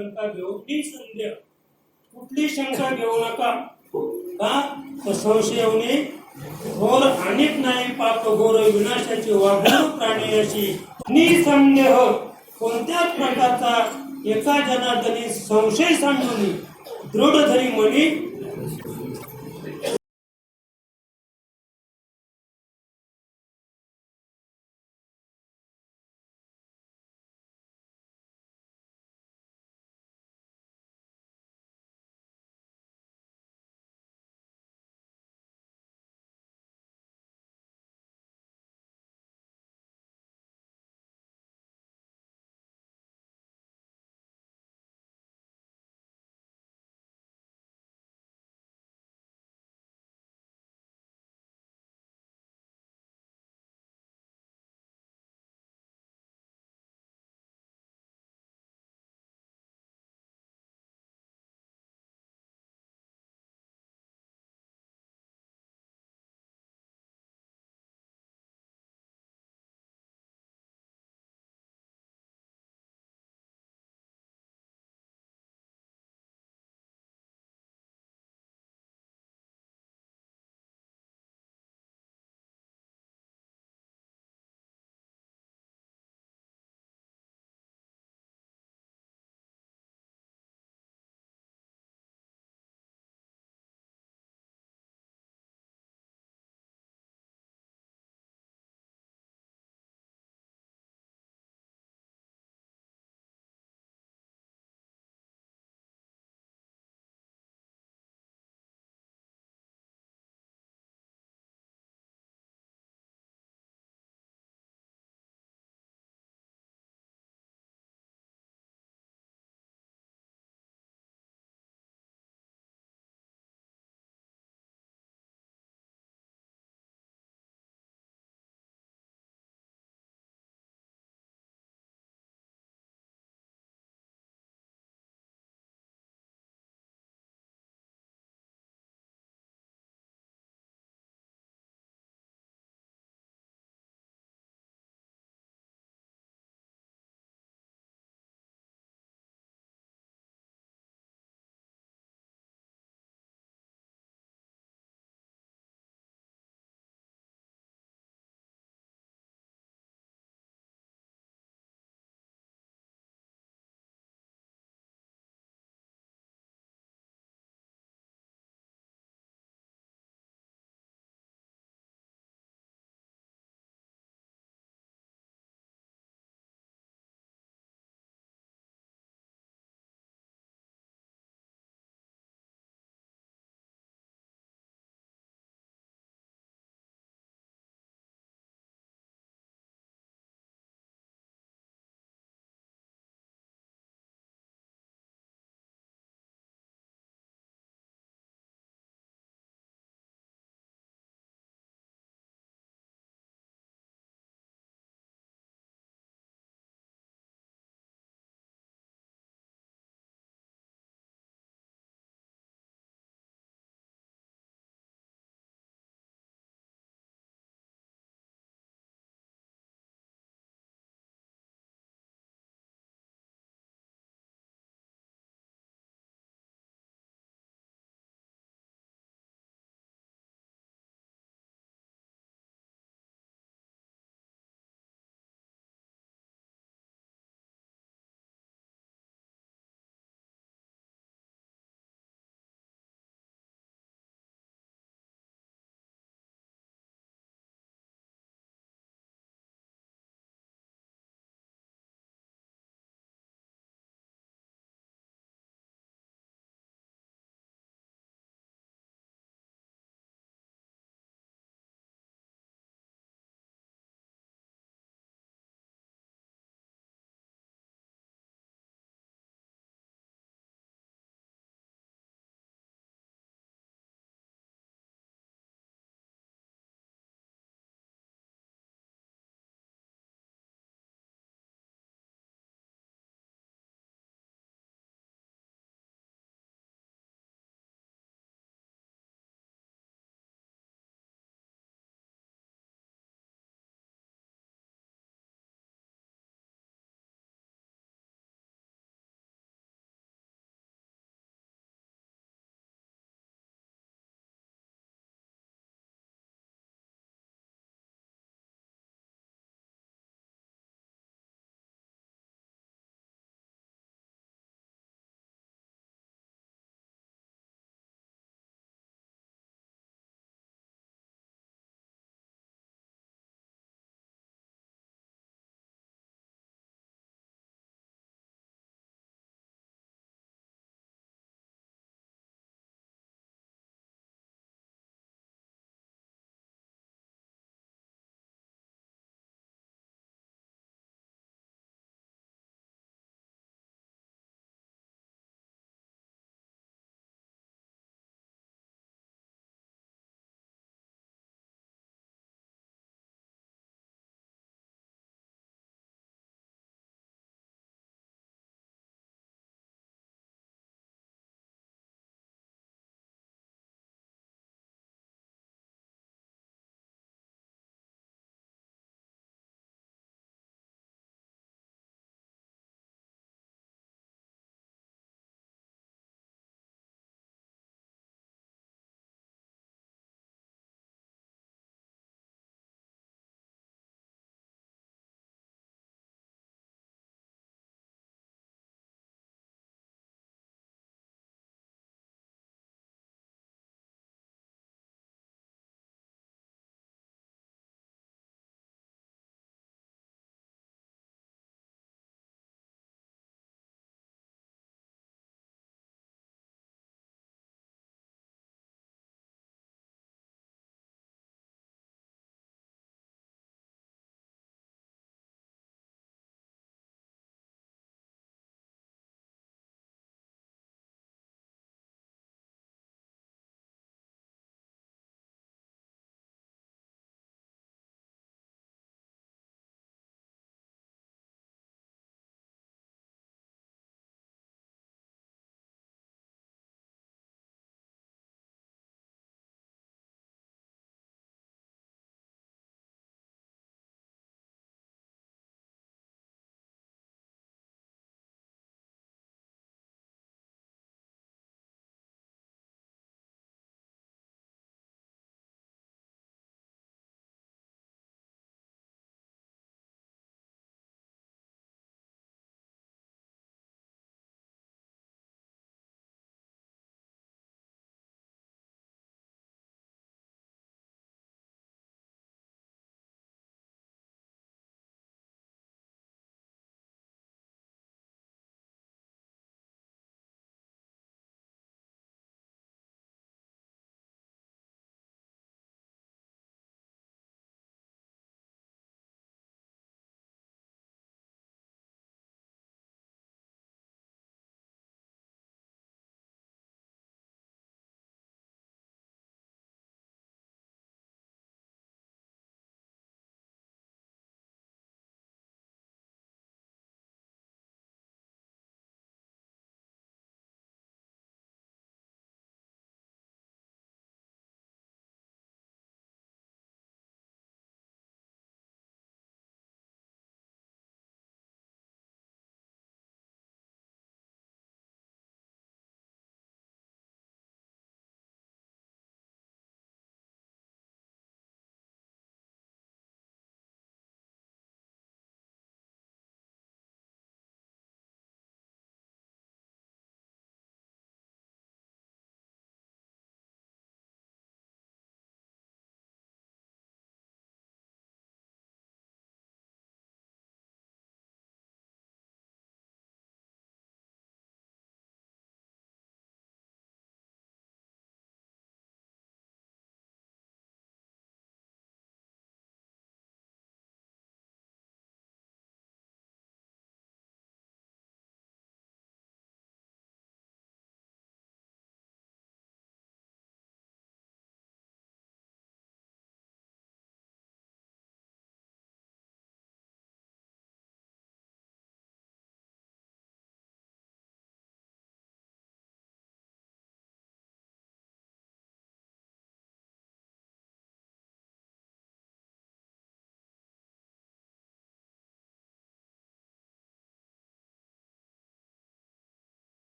शंका घेऊ निसंदेह कुठली शंका घेऊ नका का तर संशयवने घोर अनेक नाही पाप घोर विनाशाची वाघोर प्राणी अशी निसंदेह कोणत्याच प्रकारचा एका जनार्दनी संशय सांडून दृढ धरी म्हणी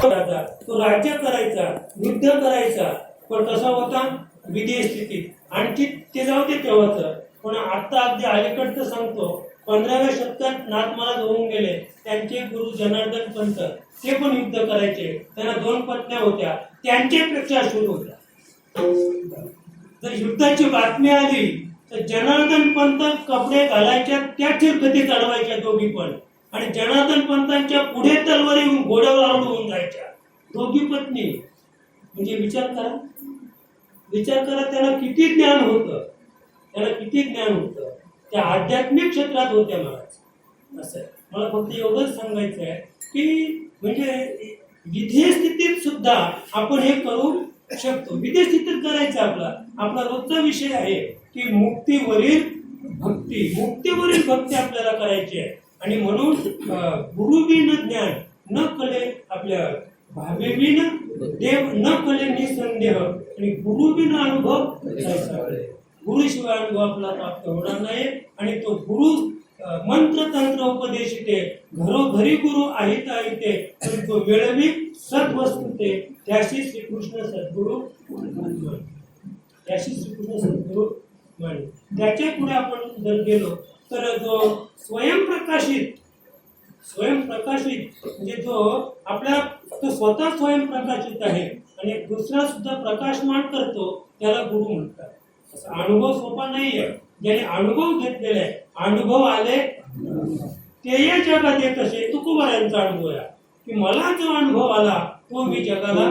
करायचा, तो राज्य करायचा, युद्ध करायचा, पण कसा होता विदेश स्थितीत. आणखी ते जाऊ दे तेव्हाच, पण आता अगदी अलीकडचं सांगतो, 15व्या शतकात नाथ महाराज होऊन गेले, त्यांचे गुरु जनार्दन पंत, ते पण युद्ध करायचे, त्यांना 2 पत्न्या होत्या, त्यांच्यापेक्षा सुरू होत्या. जर युद्धाची बातमी आली तर जनार्दन पंत कपडे घालायच्या त्या चिरकती चढवायच्या दोघी पण, आणि जनार्दन पंतांच्या पुढे तलवारी घोड्यावर आरूढ होऊन जायच्या दोघी पत्नी. म्हणजे विचार करा त्याला किती ज्ञान होतं, त्या आध्यात्मिक क्षेत्रात होत्या महाराज. असं मला फक्त एवढंच सांगायचं आहे की म्हणजे विधेय स्थितीत सुद्धा आपण हे करू शकतो. विधेय स्थितीत करायचं आपला रोजचा विषय आहे की मुक्तीवरील भक्ती आपल्याला करायची आहे. आणि म्हणून गुरुबिन ज्ञान न कले आपल्या भावेबिन देव न कले निसंदेह, आणि गुरुबिन अनुभव गुरुशिवाय अनुभव आपला प्राप्त होणार नाही. आणि तो गुरु मंत्र तंत्र उपदेशिते, घरोघरी गुरु आहेत ते, तो वेळवी सद्वस्तु ते, त्याशी श्रीकृष्ण सद्गुरु म्हणे. त्याच्या पुढे आपण जर गेलो तर जो स्वयंप्रकाशित म्हणजे जो आपल्या तो स्वतः स्वयंप्रकाशित आहे आणि दुसरा सुद्धा प्रकाशमान करतो, त्याला गुरु म्हणतात. अनुभव सोपा नाहीये. ज्याने अनुभव घेतलेला आहे, अनुभव आले ते या जगात येत असे. तुकोबारायांचा अनुभव आहे की मला जो अनुभव आला तो मी जगाला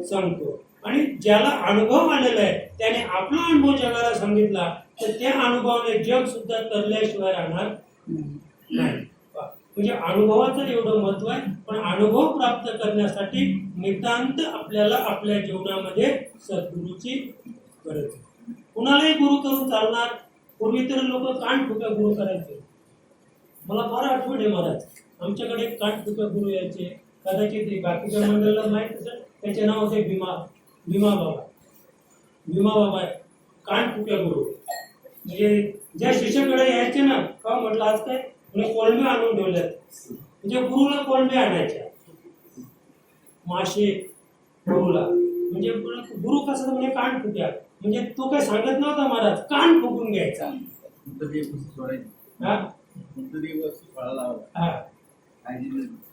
सांगतो. आणि ज्याला अनुभव आलेला आहे त्याने आपला अनुभव जगाला सांगितला तर त्या अनुभवाने जग सुद्धा तरल्याशिवाय राहणार नाही. म्हणजे अनुभवाचं एवढं महत्व आहे. पण अनुभव प्राप्त करण्यासाठी नितांत आपल्याला आपल्या जीवनामध्ये सद्गुरूची गरज आहे. कुणालाही गुरु करून चालणार. पूर्वी तर लोक कानठुक्या गुरु करायचे. मला फार आठवण आहे महाराज, आमच्याकडे कानठुक्या गुरु यायचे. कदाचित बाकीच्या मंडळाला माहीत असेल, त्याचे नाव होते भीमा बाबा कानठुक्या गुरु. म्हणजे ज्या शिष्याकडे यायचे ना, का म्हटलं आज काय म्हणजे कोळंबे आणून ठेवल्यात. म्हणजे गुरुला कोळंबे आणायच्या, मासे गुरुला. म्हणजे गुरु कसं म्हणजे कान फुक्या. म्हणजे तो काय सांगत नव्हता महाराज, कान फुकून घ्यायचा.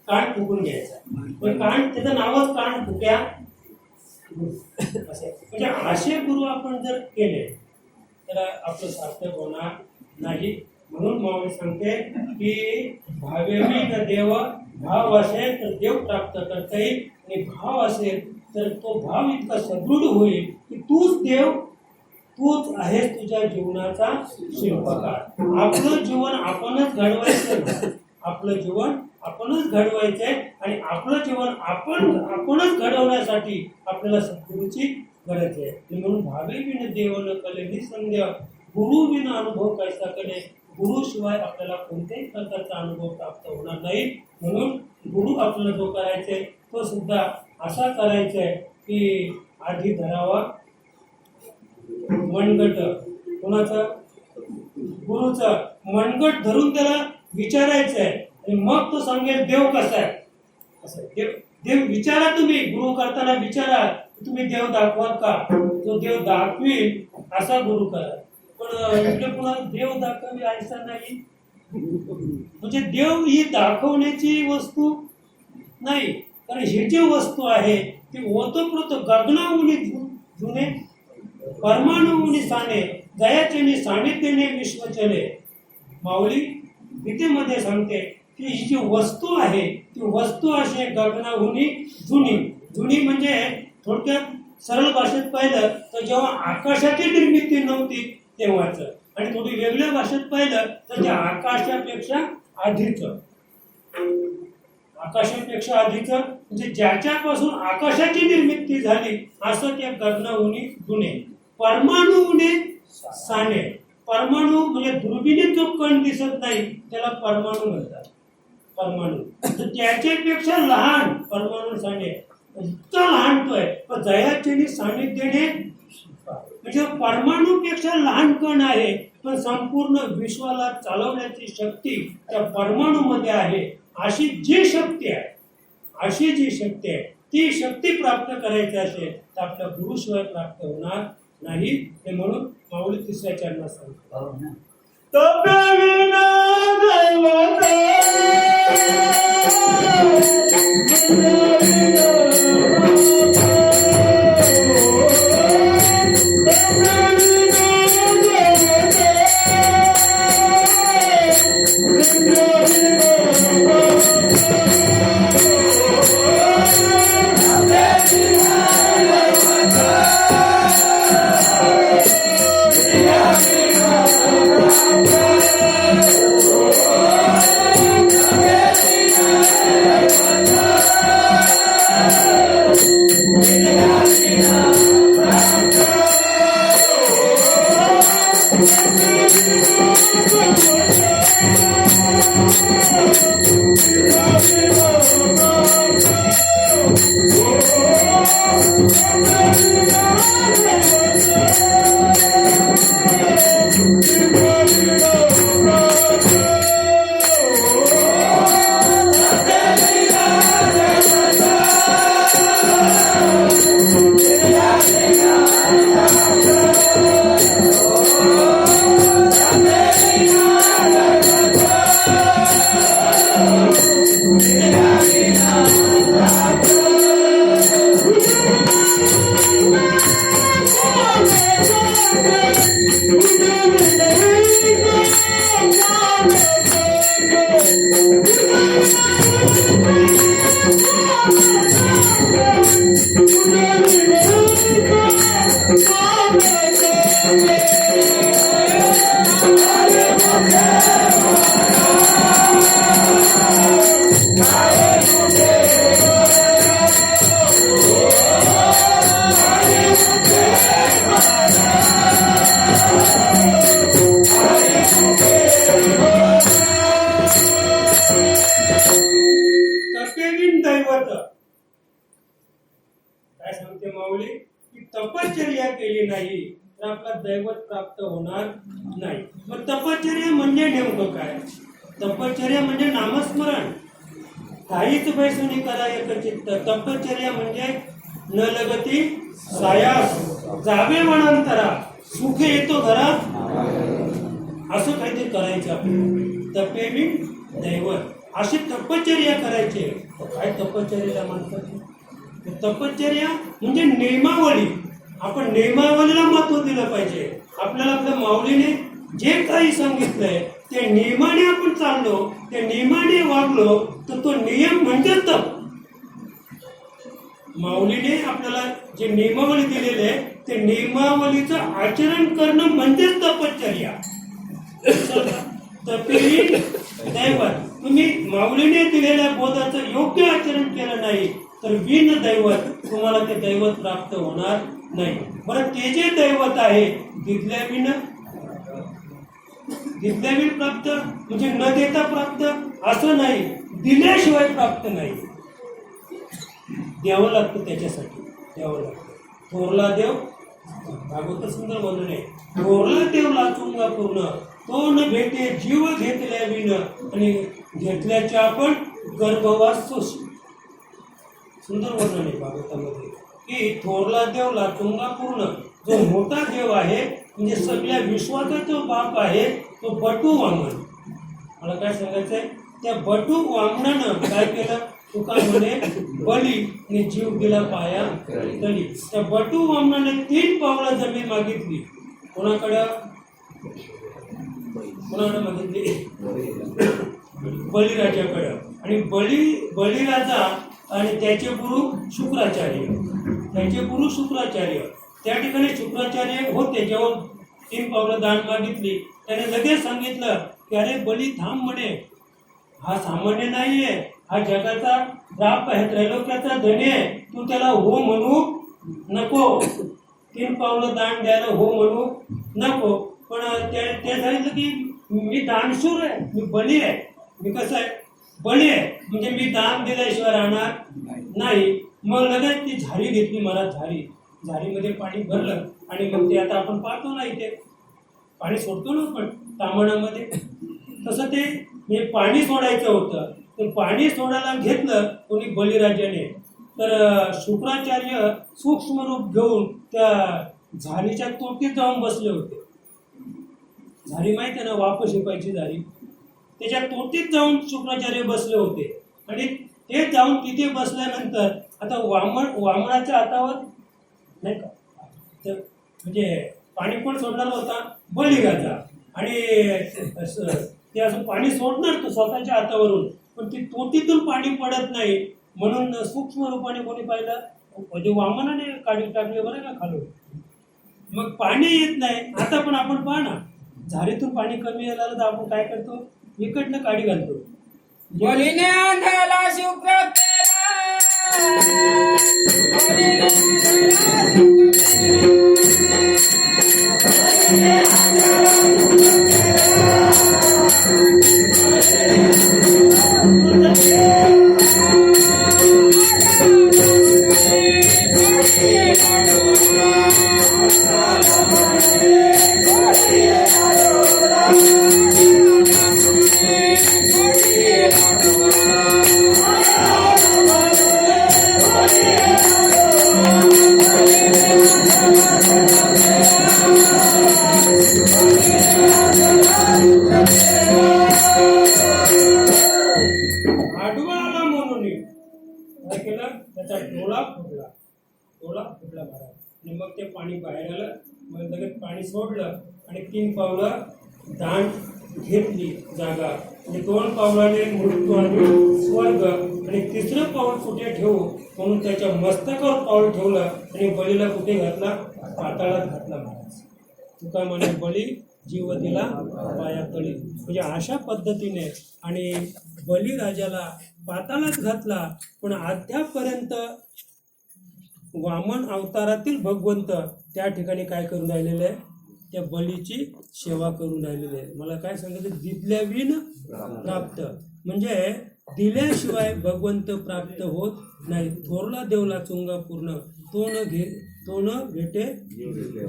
कान फुकून घ्यायचा. कान त्याचं नावच कान फुक्या. म्हणजे असे गुरु आपण जर केले तर आपलं सार्थक होणार नाही. म्हणून मावळी सांगते की भावेमी न देव, भाव असेल तर देव प्राप्त करता येईल, आणि भाव असेल तर तो भाव इतका सदृढ होईल की तूच देव, तूच आहेस तुझ्या जीवनाचा शिल्पकार. आपलं जीवन आपणच घडवायचं, आणि आपलं जीवन आपणच घडवण्यासाठी आपल्याला सद्गुरूची गरज आहे. म्हणून भावे विन देव न कले निसंदेह, गुरु विन अनुभव कैसा कले. गुरुशिवाय आपल्याला कोणत्याही प्रकारचा अनुभव प्राप्त होणार नाही. म्हणून गुरु आपल्याला जो करायचा आहे तो सुद्धा असा करायचा आहे की आधी धरावा मनगट. कोणाचा? गुरुचा. मनगट धरून त्याला विचारायचं आहे, आणि मग तो सांगेल देव कसा आहे. असं देव विचारा. तुम्ही गुरु करताना विचारा, तुम्ही देव दाखवाल का? तो देव दाखवील असा गुरु करा. पण इकडे पुन्हा देव दाखवी ऐसा नाही. म्हणजे देव ही दाखवण्याची वस्तू नाही, कारण ही जी वस्तू आहे ती ओतप्रोत गगनाऊनी जुने, परमाणुनी साने, दयाचेने सानिध्यने विश्व चले. माऊली गीतेमध्ये सांगते की ही जी वस्तू आहे ती वस्तू अशी गगनाहूनी जुनी म्हणजे थोडक्यात सरळ भाषेत पाहिलं तर जेव्हा आकाशाची निर्मिती नव्हती तेव्हाच, आणि थोडी वेगळ्या भाषेत पाहिलं तर त्या आकाशापेक्षा आधीच म्हणजे ज्याच्यापासून आकाशाची निर्मिती झाली असं त्या गगनाहूनी जुने, परमाणुने साने. परमाणु म्हणजे दुर्बिणीत जो कण दिसत नाही त्याला परमाणु म्हणतात. परमाणु तर त्याच्यापेक्षा लहान परमाणु साने, इतका लहान तो आहे. पण दयाचेने सानिध्यने म्हणजे परमाणुपेक्षा लहान कण आहे, पण संपूर्ण विश्वाला चालवण्याची शक्ती त्या परमाणुमध्ये आहे. अशी जी शक्ती आहे ती शक्ती प्राप्त करायची असेल तर आपल्या गुरुशिवाय प्राप्त होणार नाही. ते म्हणून माऊली तिसऱ्या चरणात सांगतो. हो ना. तपविना दैवत तपेविन दैवत काय सांगते माऊली की तपश्चर्या केली नाही तर आपला दैवत प्राप्त होणार नाही. मग तपश्चर्या म्हणजे नेमकं काय? तपश्चर्या म्हणजे नामस्मरण. काहीच बैसुनी करा एकचित्त. तपश्चर्या म्हणजे न लगती सायास जावे वनांतरा सुखे येतो घरात असं काहीतरी करायचं आपण. तपेविन दैवत अशी तपश्चर्या करायची. काय तपश्चर्याला म्हणतात? तपश्चर्या म्हणजे नियमावली. आपण नियमावलीला महत्व दिलं पाहिजे. आपल्याला आपल्या माऊलीने जे काही सांगितलंय ते नियमाने आपण चाललो, ते नियमाने वागलो तर तो नियम म्हणजे तप. माऊलीने आपल्याला जे नियमावली दिलेले आहे ते नियमावलीचं आचरण करणं म्हणजेच तपश्चर्या. तपेविन दैवत. तुम्ही माऊलीने दिलेल्या बोधाचं योग्य आचरण केलं नाही तर विन दैवत तुम्हाला ते दैवत प्राप्त होणार नाही. बरं ते जे दैवत आहे दिसल्या विन प्राप्त म्हणजे न देता प्राप्त असं नाही. दिल्याशिवाय प्राप्त नाही. द्यावं लागतं त्याच्यासाठी. द्यावं लागतं. थोरला देव भागवत सुंदर वर्णन आहे. थोरला देव लाचुंगा पूर्ण तो न भेटे जीव घेतल्या विन आणि घेतल्याच्या आपण गर्भवास सोशी. सुंदर वर्णन आहे भागवतामध्ये की थोरला देव लाचुंगा पूर्ण. जो मोठा देव आहे म्हणजे सगळ्या विश्वाचा जो बाप आहे तो बटू वामन. मला काय सांगायचंय? त्या बटू वामनानं काय केलं? तुका म्हणे बली आणि जीव दिला पाया तली. त्या बटू वामनाने 3 पावलं जमीन मागितली. कोणाकडं मागितली? बळीराजाकडं. आणि बळीराजा आणि त्याचे गुरु शुक्राचार्य त्या ठिकाणी शुक्राचार्य होते. जेव्हा 3 पावलं दान मागितली त्याने लगेच सांगितलं की अरे बळी थांब म्हणे, हा सामान्य नाहीये, हा जगाचा राप आहे, त्रैलोक्याचा धनी आहे. तू त्याला हो म्हणू नको. 3 पावलं दान द्यायला हो म्हणू नको. पण ते सांगितलं की मी दानशूर आहे, मी बळी आहे. मी कसं आहे? बळी आहे म्हणजे मी दान दिल्याशिवाय राहणार नाही. मग लगेच ती झारी घेतली. मला झारीमध्ये पाणी भरलं आणि मग ते आता आपण पाहतो ना, इथे पाणी सोडतो ना आपण तामणामध्ये, तसं ते पाणी सोडायचं होतं. ते पाणी सोडायला घेतलं कोणी बळीराजाने. तर शुक्राचार्य सूक्ष्म रूप घेऊन त्या झारीच्या तोटीत जाऊन बसले होते. झारी माहिती आहे ना, वाप शिपायची झारी, त्याच्या तोटीत जाऊन शुक्राचार्य बसले होते. आणि ते जाऊन तिथे बसल्यानंतर आता वामनाच्या हातावर नाही का म्हणजे पाणी पण सोडणार होता बळीराजा, आणि ते असं पाणी सोडणार तो स्वतःच्या हातावरून, पण ती तोटीतून पाणी पडत नाही म्हणून सूक्ष्म रूपाने कोणी पाहिलं म्हणजे वामनाने काढी टाकले बरं का खालून, मग पाणी येत नाही. आता पण आपण पहा ना, झारीतून पाणी कमी यायला तर आपण काय करतो, इकडनं काढी घालतो. बलीने आंधळा शुक्र केला, बलीने आंधळा आडवा म्हणून काय केलं, त्याचा डोळा फुटला महाराज, आणि मग ते पाणी बाहेर आलं. मग लगेच पाणी सोडलं आणि 3 पावलं दांड घेतली जागा, आणि 2 पावलाने मृत्यू आणि स्वर्ग, आणि 3रं पाऊल कुठे ठेवू म्हणून त्याच्या मस्तकावर पाऊल ठेवलं, आणि बळीला कुठे घातला, पाताळात घातला महाराज. तुका म्हणे बळी जीव दिला पायातळी, म्हणजे अशा पद्धतीने आणि बळीराजाला पाताळात घातला. पण अद्यापर्यंत वामन अवतारातील भगवंत त्या ठिकाणी काय करून राहिलेले आहे, त्या बळीची सेवा करून राहिलेले आहे. मला काय सांगायचं, दिल्याविन प्राप्त, म्हणजे दिल्याशिवाय भगवंत प्राप्त होत नाही. थोरला देवला चुंगा पूर्ण, तो न भेटे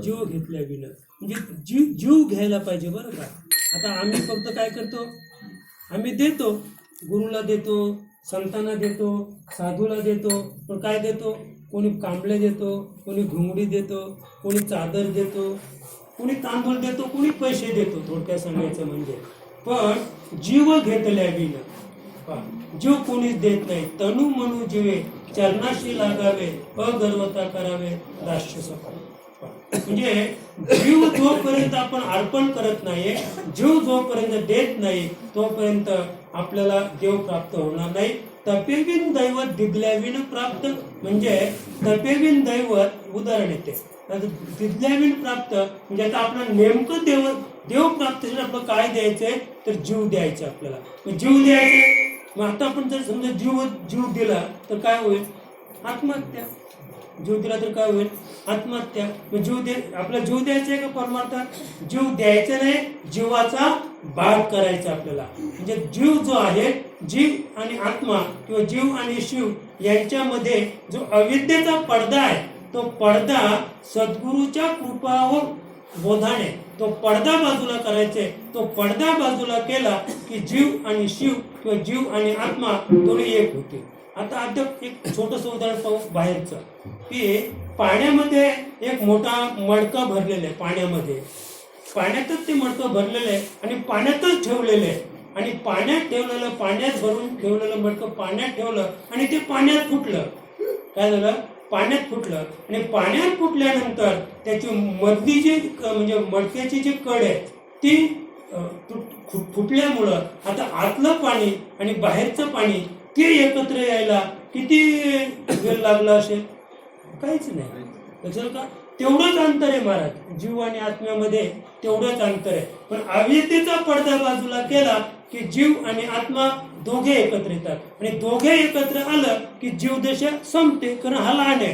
जीव घेतल्याविन, म्हणजे जीव घ्यायला पाहिजे बरं का. आता आम्ही फक्त काय करतो, आम्ही देतो, गुरुला देतो, संतांना देतो, साधूला देतो, पण काय देतो, कोणी कांबळे देतो, कोणी घुंगडी देतो, कोणी चादर देतो, कोणी तांदूळ देतो, कोणी पैसे देतो, थोडक्यात सांगायचं म्हणजे. पण जीव घेतल्याविन जीव कोणीच देत नाही. तनु म्हणू जीवे चरणाशी लागावे, अगर्वता करावे दास्य सफळ. म्हणजे जीव जोपर्यंत आपण अर्पण करत नाही, जीव जोपर्यंत देत नाही, तोपर्यंत आपल्याला देव प्राप्त होणार नाही. तपेविन दैवत दिदल्याविन प्राप्त, म्हणजे तपेविन दैवत उदाहरण येते. दिदल्याविन प्राप्त म्हणजे आता आपल्याला नेमकं देव प्राप्त आपलं काय द्यायचंय, तर जीव द्यायचा आपल्याला. जीव द्यायचे, मग आता आपण जर समजा जीव दिला तर काय होईल, आत्महत्या. जीव दिला तर काय होईल, आत्महत्या. मग आपला जीव द्यायचा आहे का परमार्थात, जीव द्यायचा नाही, जीवाचा भाग करायचा आपल्याला. म्हणजे जीव जो आहे, जीव आणि आत्मा किंवा जीव आणि शिव यांच्यामध्ये जो अविद्येचा पडदा आहे, तो पडदा सद्गुरूच्या कृपावर बोधाने तो पडदा बाजूला करायचे. तो पडदा बाजूला केला की जीव आणि शिव किंवा जीव आणि आत्मा दोन्ही एक होते. आता अद्याप एक छोटंसं उदाहरण पाहू बाहेरचं, की पाण्यामध्ये एक मोठा मडका भरलेला आहे, पाण्यातच ते मडकं भरलेलं आहे आणि पाण्यातच ठेवलेलं आहे. आणि पाण्यात भरून ठेवलेलं मडकं पाण्यात ठेवलं आणि ते पाण्यात फुटलं. काय झालं, पाण्यात फुटलं. आणि पाण्यात फुटल्यानंतर त्याची मधली जी म्हणजे मडक्याची जी कड आहे ती फुटल्यामुळं आता आतलं पाणी आणि बाहेरचं पाणी ते एकत्र यायला किती वेळ लागला असेल, काहीच नाही. लक्षात का, तेवढंच अंतर आहे महाराज, जीव आणि आत्म्यामध्ये तेवढंच अंतर आहे. पण अविद्येचा पडदा बाजूला केला की जीव आणि आत्मा दोघे एकत्र येतात, आणि दोघे एकत्र आलं की जीवदशा संपते. कारण हा लहान आहे,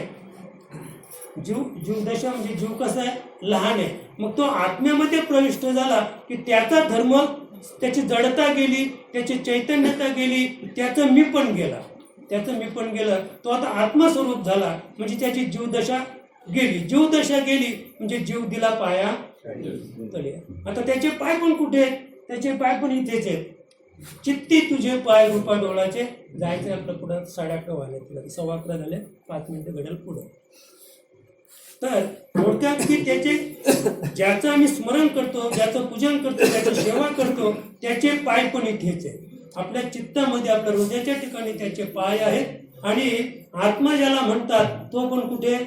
जीवदशा म्हणजे जीव कसा आहे, लहान आहे. मग तो आत्म्यामध्ये प्रविष्ट झाला की त्याचा धर्म, त्याची जडता गेली, त्याची चैतन्यता गेली, त्याचं मी पण गेलं, तो आता आत्मस्वरूप झाला. म्हणजे त्याची जीवदशा गेली म्हणजे जीव दिला पाया तळे. आता त्याचे पाय पण कुठे आहेत, त्याचे पाय पण इथेच आहेत. चित्ती तुझे पाय रूपा डोळाचे. जायचं आपलं पुढं 11:30 वाजले, 11:15 झाले, 5 मिनिटं घडेल पुढं. तर थोडक्यात की त्याचे ज्याचं आम्ही स्मरण करतो, ज्याचं पूजन करतो, ज्याची सेवा करतो, त्याचे पाय पण इथेच आहे. आपल्या चित्तामध्ये, आपल्या हृदयाच्या ठिकाणी त्याचे पाय आहेत. आणि आत्मा ज्याला म्हणतात तो पण कुठे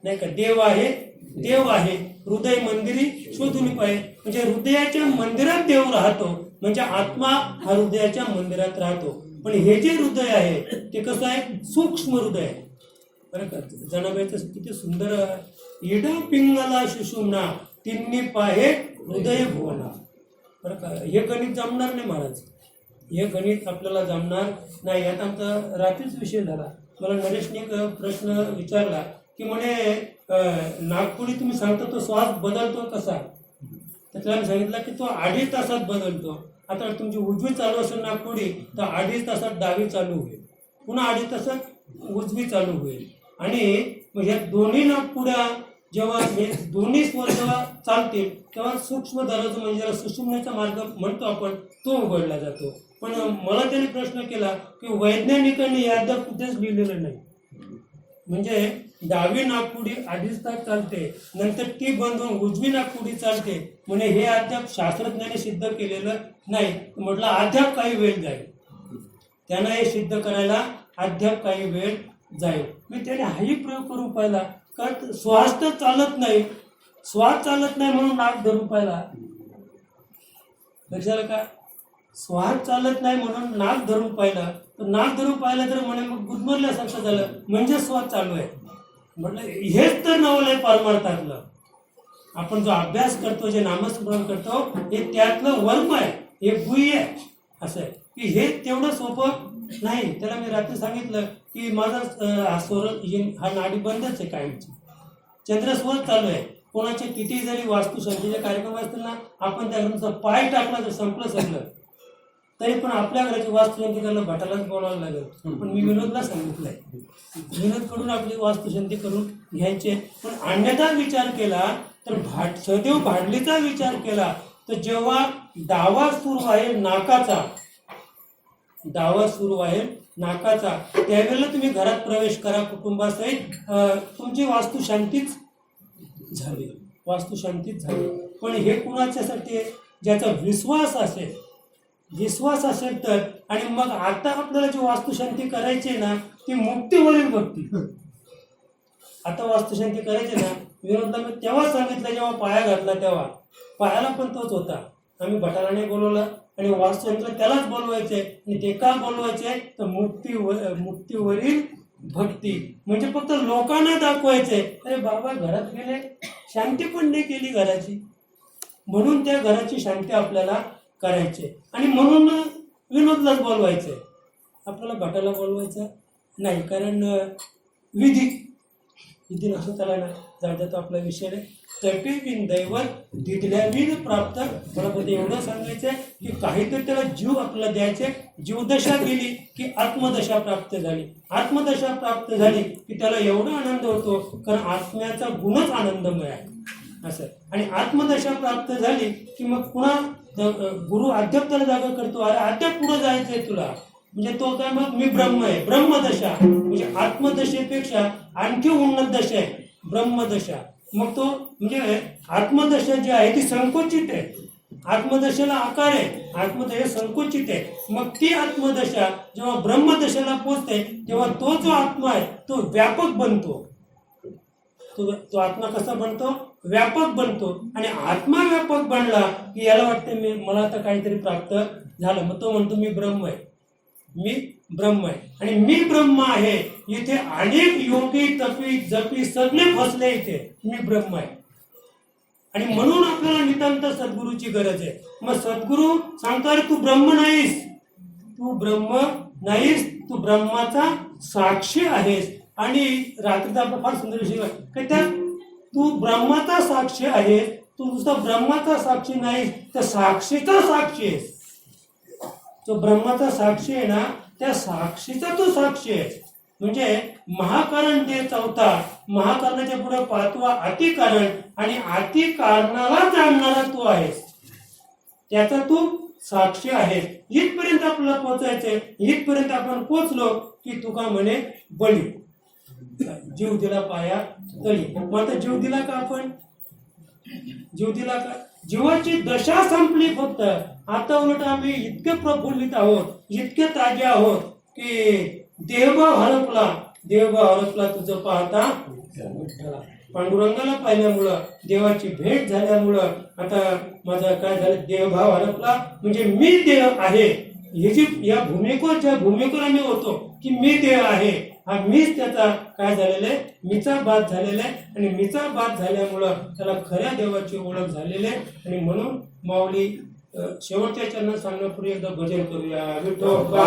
नाही का, देव आहे. देव आहे हृदय मंदिरी शोधून पाय. म्हणजे हृदयाच्या मंदिरात देव राहतो, म्हणजे आत्मा हा हृदयाच्या मंदिरात राहतो. पण हे जे हृदय आहे ते कसं आहे, सूक्ष्म हृदय आहे बरं का. जनाबाईचं किती सुंदर, इडा पिंगला शिशुमना तिन्ही पाहे हृदय भुवना. बरं का, हे गणित जमणार नाही महाराज, हे गणित आपल्याला जमणार नाही. आता आमचा रात्रीच विषय झाला. मला नरेशने एक प्रश्न विचारला की म्हणे नागपुडी तुम्ही सांगता तो श्वास बदलतो कसा. तर त्याला सांगितलं की तो 2.5 तासात बदलतो. आता तुमची उजवी चालू असेल नागपुडी तर 2.5 तासात डावी चालू होईल, पुन्हा 2.5 तासात उजवी चालू होईल. आणि मग ह्या दोन्ही नागपुड्या जेव्हा हे दोन्ही स्वर जेव्हा चालतील तेव्हा सूक्ष्म दराचं म्हणजे ज्याला सुषुम्नेचा मार्ग म्हणतो आपण तो उघडला जातो. पण मला त्यांनी प्रश्न केला की वैज्ञानिकांनी या अद्याप कुठेच लिहिलेलं नाही. म्हणजे डावी नागपुडी 2.5 तास चालते, नंतर ती बंद होऊन उजवी नागपुडी चालते, म्हणजे हे अद्याप शास्त्रज्ञांनी सिद्ध केलेलं नाही. म्हटलं अद्याप काही वेळ जाईल, त्यांना हे सिद्ध करायला अद्याप काही वेळ जाईल. मी त्याने हाही प्रयोग करून पाहिला, कारण श्वास तर चालत नाही, श्वास चालत नाही म्हणून नाक धरून पाहिला. लक्षात का, श्वास चालत नाही म्हणून नाक धरून पाहिलं, तर नाक धरून पाहिलं तर म्हणे मग गुदमरल्यासारखं झालं, म्हणजे श्वास चालू आहे. म्हटलं हेच तर नवल आहे परमार्थातलं. आपण जो अभ्यास करतो, जे नामस्मरण करतो, हे त्यातलं वर्म आहे, हे गुह्य आहे. असं आहे की हे तेवढं सोपं नाही. त्याला मी रात्री सांगितलं की माझा हा स्वर हा नाडी बंदच आहे कायमची, चंद्रस्वर चालू आहे. कोणाचे किती जरी वास्तुशांतीचे कार्यक्रम असतील ना, आपण त्या घराचा पाय टाकला तर संपलं सगळं, तरी पण आपल्या घराची वास्तुशांती करायला भटालाच बोलावं लागेल. पण मी विनोदला सांगितलंय, विनोदकडून आपली वास्तुशांती करून घ्यायची. पण अन्यथा विचार केला तर सदैव भाडलीचा विचार केला तर जेव्हा डावा सुरू आहे नाकाचा, डावा सुरू आहे नाकाचा, त्यावेळेला तुम्ही घरात प्रवेश करा कुटुंबासहित, तुमची वास्तुशांतीच झाली, वास्तुशांतीच झाली. पण हे कुणाच्यासाठी, ज्याचा विश्वास असेल, विश्वास असेल तर. आणि मग आता आपल्याला जी वास्तुशांती करायची ना ती मुक्तीवरील भक्ती. आता वास्तुशांती करायची ना, विनोदला मी तेव्हा सांगितलं जेव्हा पाया घातला, तेव्हा पायाला पण तोच होता. आम्ही भटाराने बोलवलं आणि वास्तुशांतीला त्यालाच बोलवायचे. आणि ते का बोलवायचे तर मुक्तीवरील भक्ती. म्हणजे फक्त लोकांना दाखवायचे, अरे बाबा घरात गेले, शांती पण नाही केली घराची, म्हणून त्या घराची शांती आपल्याला करायचे. आणि म्हणून विनोदलाच बोलवायचे, आपल्याला भटाला बोलवायचं नाही. कारण विधी नसतो त्याला ना, जाऊ तो आपला विषय नाही. तपे बिन दैवत दिदल्या बिन प्राप्त. मला फक्त एवढं सांगायचं की काहीतरी त्याला जीव आपल्याला द्यायचे. जीवदशा गेली की आत्मदशा प्राप्त झाली, आत्मदशा प्राप्त झाली की त्याला एवढा आनंद होतो, कारण आत्म्याचा गुणच आनंदमय आहे असं. आणि आत्मदशा प्राप्त झाली की मग पुन्हा गुरु अद्याप त्याला जागा करतो, अरे अद्याप पुढे जायचंय तुला. म्हणजे तो काय, मग मी ब्रह्म आहे, ब्रह्मदशा. म्हणजे आत्मदशेपेक्षा आणखी उन्नत दशा आहे ब्रह्मदशा. मग तो म्हणजे आत्मदशा जी आहे ती संकोचित आहे, आत्मदशेला आकार आहे, आत्मदशा संकोचित आहे. मग ती आत्मदशा जेव्हा ब्रह्मदशेला पोचते तेव्हा तो जो आत्मा आहे तो व्यापक बनतो. तो आत्मा कसा बनतो, व्यापक बनतो. आणि आत्मा व्यापक बनला की याला वाटते मला आता काहीतरी प्राप्त झालं. मग तो म्हणतो मी ब्रह्म आहे, मी ब्रह्म आहे. आणि मी ब्रह्म आहे, इथे अनेक योगी तपी जपी सगळे फसले, इथे मी ब्रह्म आहे. आणि म्हणून आपल्याला नितांत सद्गुरूची गरज आहे. मग सद्गुरू सांगतो, अरे तू ब्रह्म नाहीस, तू ब्रह्म नाहीस, तू ब्रह्माचा साक्षी आहेस. आणि रात्रीचा आपला फार सुंदर विषय आहे, त्यात तू ब्रह्माचा साक्षी आहे, तू नुसता ब्रह्माचा साक्षी नाही तर साक्षीचा साक्षी आहेस. तो ब्रह्माचा साक्षी आहे ना, त्या साक्षीचा तो साक्षी आहे. म्हणजे महाकारण ते चौथा, महाकारणाच्या पुढे पाचवा अतिकारण, आणि अतिकारणाला जाणणारा तू आहेस, त्याचा तू साक्षी आहेत. इथपर्यंत आपल्याला पोहोचायचंय. इथपर्यंत आपण पोहोचलो की तुका म्हणे बळी जीव दिला पाया तळी. मग आता जीव दिला का आपण? जीव दिला का? जीवाची दशा संपली फक्त. आता उलट आम्ही इतके प्रफुल्लित आहोत, इतके ताजे आहोत की देवभाव हरपला तुझं पाहता विठ्ठला. पांडुरंगाला पाहिल्यामुळं, देवाची भेट झाल्यामुळं आता माझा काय झालं, देवभाव हरपला. म्हणजे मी देव आहे ह्याची, या भूमिकेवर ज्या भूमिकेवर आम्ही होतो की मी देव आहे, हा मीच त्याचा काय झालेला आहे, मीचा बात झालेला आहे. आणि मीचा बात झाल्यामुळं त्याला खऱ्या देवाची ओळख झालेली आहे. आणि म्हणून माऊली शेवटच्या चरणात सांगण्यापूर्वी एकदा भजन करूया. विठोबा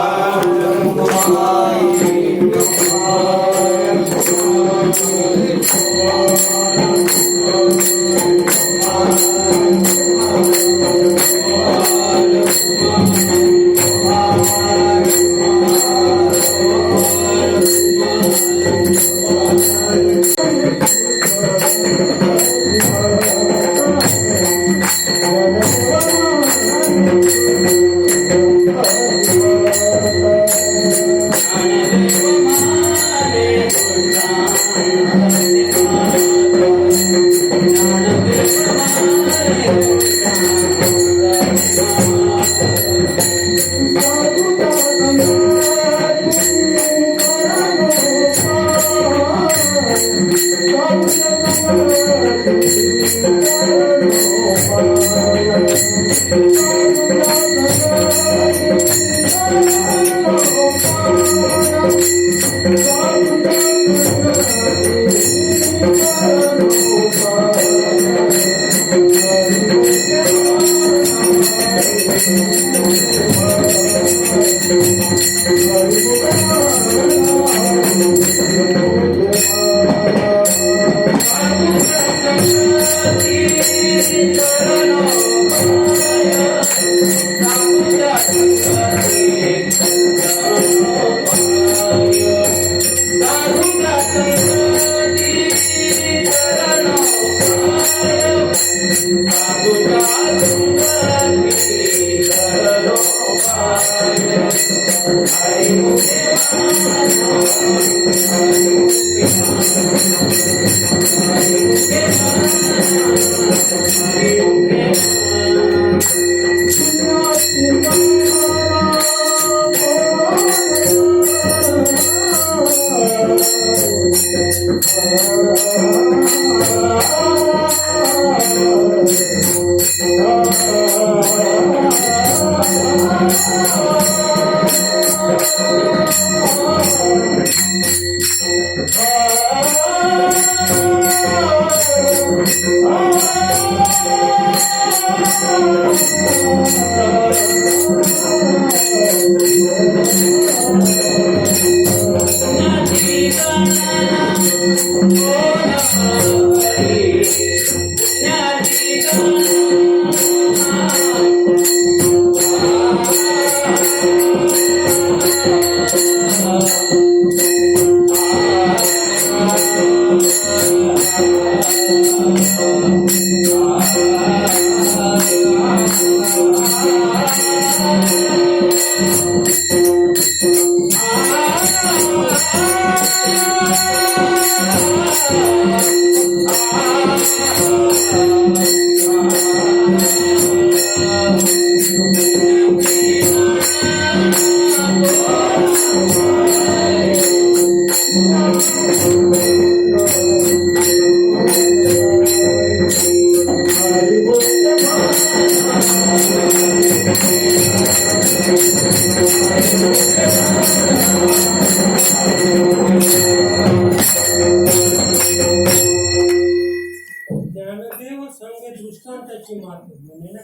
ज्ञानदेव सांगे दृष्टांताची मात म्हणजे ना,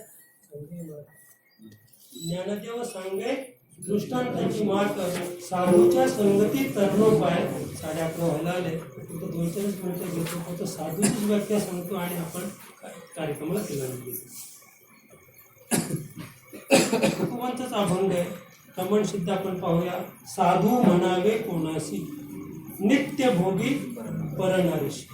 ज्ञानदेव सांगे दृष्टांताची मात साधूच्या संगतीत तरणोपाय. 11:30 व्हायला आले, फक्त 2-4 मिनिटं घेतो, फक्त साधूचीच व्याख्या सांगतो आणि आपण कार्यक्रमाला सुरुवात घेतो. तुकोबांचाच अभंग आहे, कमन सिद्ध आपण पाहूया. साधू म्हणावे कोणासी नित्य भोगी परनारीशी.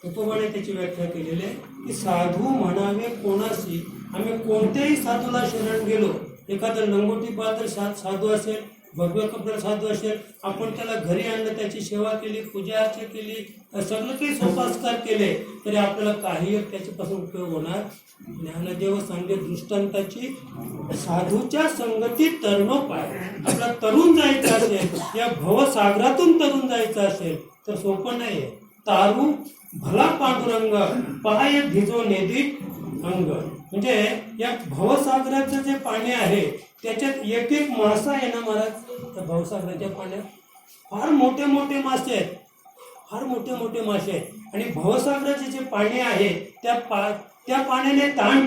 तुकोबाने त्याची व्याख्या केलेली आहे की साधू म्हणावे कोणासी, आम्ही कोणत्याही साधूला शरण गेलो एखादं लंगोटी पात्र साधू असेल, भगव्या कपड्याला साधू असेल, आपण त्याला घरी आणलं, त्याची सेवा केली, पूजा अर्चा केली, सगळं काही सोपास्कार केले तरी आपल्याला काही त्याच्यापासून उपयोग होणार. ज्ञानदेव सांगे दृष्टांताची साधूच्या संगतीत तरुणोपाय. आपला तरुण जायचं असेल, या भवसागरातून तरुण जायचं असेल तर सोपं नाही आहे. तारू भला पांडुरंग पाय भिजो नेदी अंग. म्हणजे या भवसागराचं जे पाणी आहे त्याच्यात एक एक मासा आहे ना महाराज, त्या भवसागराच्या पाण्यात फार मोठे मोठे मासे आहेत, फार मोठे मोठे मासे आहेत. आणि भवसागराचे जे पाणी आहे त्या पाण्याने तहान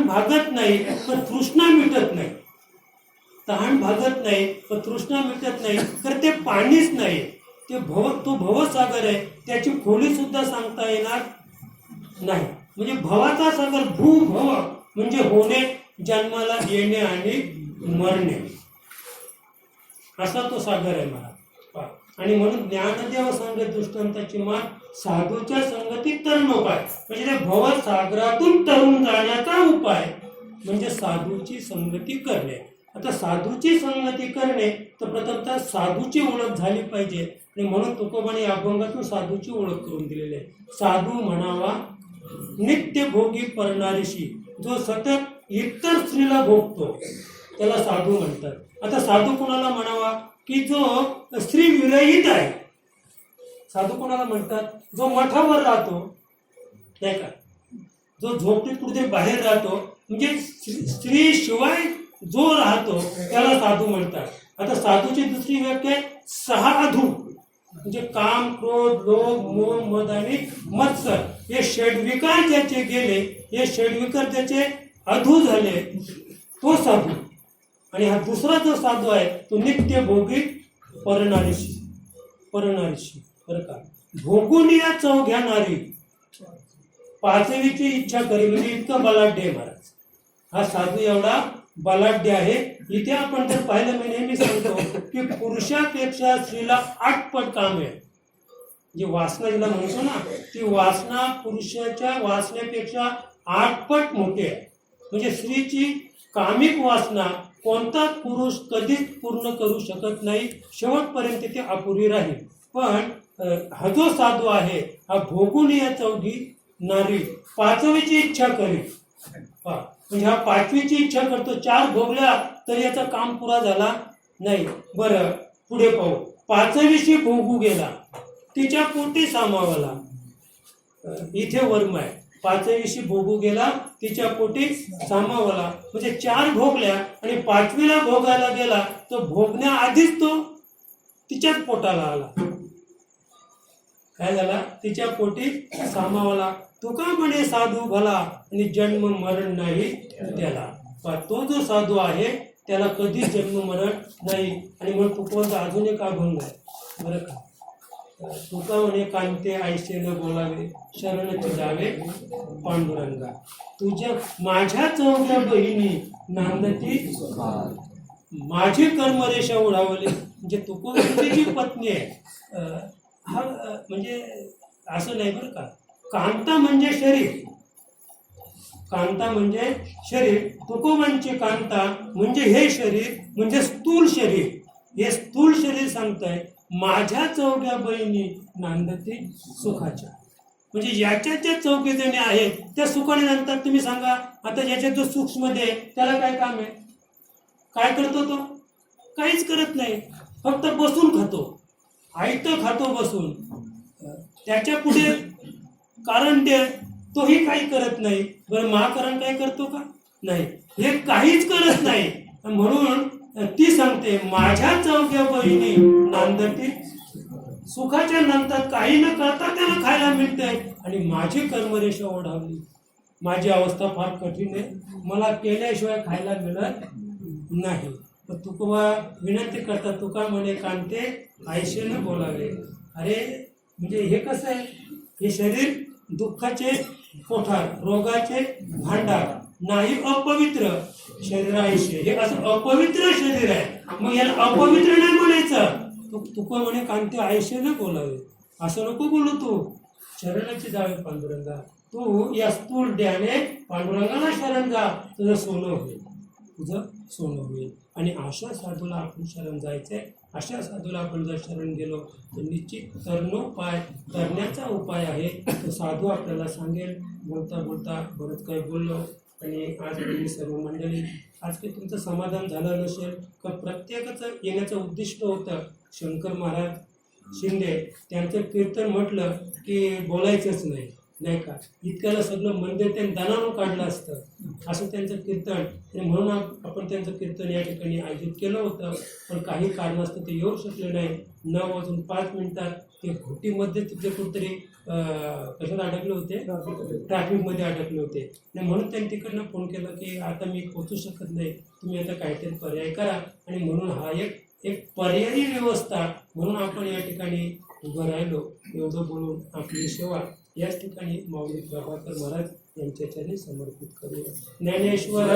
भागत नाही पण तृष्णा मिटत नाही. तहान भागत नाही पण तृष्णा मिटत नाही, तर ते पाणीच नाही, तो भवसागर आहे. त्याची खोली सुद्धा सांगता येणार नाही. म्हणजे भवाचा सागर, भूभव म्हणजे होणे, जन्माला येणे आणि मरणे, असा तो सागर आहे महाराज. आणि म्हणून ज्ञानदेव सांगे दृष्टांताची मात साधूच्या संगतीत तरुणोपाय. म्हणजे त्या भवसागरातून तरुण जाण्याचा उपाय म्हणजे साधूची संगती करणे. आता साधूची संगती करणे तर प्रथमतः साधूची ओळख झाली पाहिजे. आणि म्हणून तुकोबाने या अभंगातून साधूची ओळख करून दिलेली आहे. साधू म्हणावा नित्य भोगी परणारीशी, जो सतत इतर स्त्रीला भोगतो त्याला साधू म्हणतात. आता साधू कोणाला म्हणावा की जो स्त्री विरहित आहे. साधू कोणाला म्हणतात? जो मठावर राहतो नाही का, जो झोपडीत कुठे बाहेर राहतो, म्हणजे स्त्री शिवाय जो राहतो त्याला साधू म्हणतात. आता साधूची दुसरी व्याख्या आहे सहाधू. म्हणजे काम, क्रोध, लोभ, मोह, मद आणि मत्सर हे षड्विकार ज्याचे गेले, हे षड्विकार त्याचे अधू झाले, तो साधू. आणि हा दुसरा जो साधू आहे तो नित्य भोगी परणारीशी बरं का. भोगून या चौघ्या नारी पाचवीची इच्छा करी. म्हणजे इतकं बलाढ्य आहे महाराज. हा साधू एवढा बलाढ्य आहे. इथे आपण जर पाहिलं, मी नेहमी सांगतो की पुरुषापेक्षा स्त्रीला 8 पट काम आहे. जी वासना जिला म्हणतो ना, ती वासना पुरुषाच्या वासनेपेक्षा 8 पट मोठी आहे. म्हणजे स्त्रीची कामिक वासना कोणता पुरुष कधीच पूर्ण करू शकत नाही, शेवटपर्यंत ती अपुरी राहील. पण हा जो साधू आहे हा भोगून या चौघी नारी पाचवीची इच्छा करी. म्हणजे हा 5वीची इच्छा करतो. 4 भोगल्या तरी याचा काम पुरा झाला नाही. बरं, पुढे पाहू. 5वीशी भोगू गेला, तिच्या पोटी सामावला. इथे वर्म आहे. 5वीशी भोगू गेला, तिच्या पोटी सामावला. म्हणजे 4 भोगल्या आणि 5वीला भोगायला गेला, तो भोगण्याआधीच तो तिच्याच पोटाला आला. काय झाला? तिच्या पोटी सामावला. तुका म्हणे साधू भला आणि जन्म मरण नाही त्याला. पण तो जो साधू आहे त्याला कधीच जन्म मरण नाही. आणि मग तुकोबांचा अजून एक अभंग आहे बरं का. तुका म्हणे कांते आयसे न बोलावे, शरणच जावे पांडुरंगा. तुझ्या माझ्या चौघ्या बहिणी नांदती माझी कर्मरेषा उडावली. म्हणजे तुकोबांची जी पत्नी आहे, हा म्हणजे असं नाही बरं का. कांता म्हणजे शरीर, कांता म्हणजे शरीर. तुकोबांची कांता म्हणजे हे शरीर, म्हणजे स्थूल शरीर. हे स्थूल शरीर सांगतंय माझ्या चौघ्या बहिणी नांदती सुखाच्या. म्हणजे याच्या ज्या 4 जणी आहेत त्या सुखाने नांदतात. तुम्ही सांगा आता याच्यात जो सूक्ष्ममध्ये त्याला काय काम आहे? काय करतो तो? काहीच करत नाही, फक्त बसून खातो, आयतं खातो बसून. त्याच्या पुढे कारण ते तोही काही करत नाही. बरं, महाकरण काय करतो का? नाही, हे काहीच करत नाही. म्हणून ती सांगते माझ्या चौघ्या बहिणी नांदती सुखाच्या नंतर काही न करता त्याला खायला मिळतंय आणि माझी कर्मरेषा ओढावली. माझी अवस्था फार कठीण आहे, मला केल्याशिवाय खायला मिळत नाही. तर तुकोबा विनंती करतात, तुका म्हणे कांते आयशेनं बोलावे. अरे म्हणजे हे कसं आहे? हे शरीर दुःखाचे कोठार, रोगाचे भांडार, नाही अपवित्र शरीर आयुष्य. हे असं अपवित्र शरीर आहे, मग याला अपवित्र नाही म्हणायचं. तुका म्हणे कांते आयुष्य न बोलावे. असं नको बोलू तू, शरणाची जावे पांडुरंगा. तू या स्थूल ध्याने पांडुरंगाला शरण जा, तुझं सोनं होईल, तुझं सोनं होईल. आणि अशा साधूला आपण शरण जायचंय. अशा साधूला आपण जर शरण गेलो तर निश्चित तरण्याचा उपाय आहे. तो साधू आपल्याला सांगेल. बोलता बोलता बरंच काही बोललो आणि आज तुम्ही सर्व मंडळी, आज काही तुमचं समाधान झालं नसेल तर प्रत्येकाचं येण्याचं उद्दिष्ट होतं. शंकर महाराज शिंदे त्यांचं कीर्तन म्हटलं की बोलायचंच नाही, नाही का, इतक्याला सगळं मंदिर त्यांनी दानानं काढलं असतं, असं त्यांचं कीर्तन. आणि म्हणून आपण त्यांचं कीर्तन या ठिकाणी आयोजित केलं होतं. पण काही कारणास्तव ते येऊ शकले नाही. 9:05 ते घोटीमध्ये तिथे कुठेतरी कशात अडकले होते, ट्रॅफिकमध्ये अडकले होते. आणि म्हणून त्यांनी तिकडनं फोन केला की आता मी पोचू शकत नाही, तुम्ही आता काहीतरी पर्याय करा. आणि म्हणून हा एक पर्यायी व्यवस्था म्हणून आपण या ठिकाणी उभं राहिलो. एवढं बोलून आपली सेवा याच ठिकाणी माऊली प्रभाकर महाराज यांच्या चरणी समर्पित करूया. ज्ञानेश्वर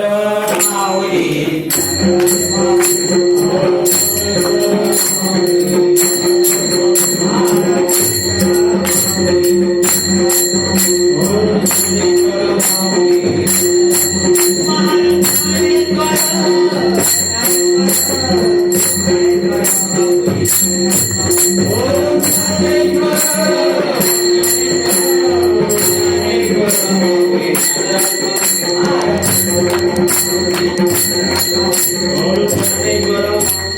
All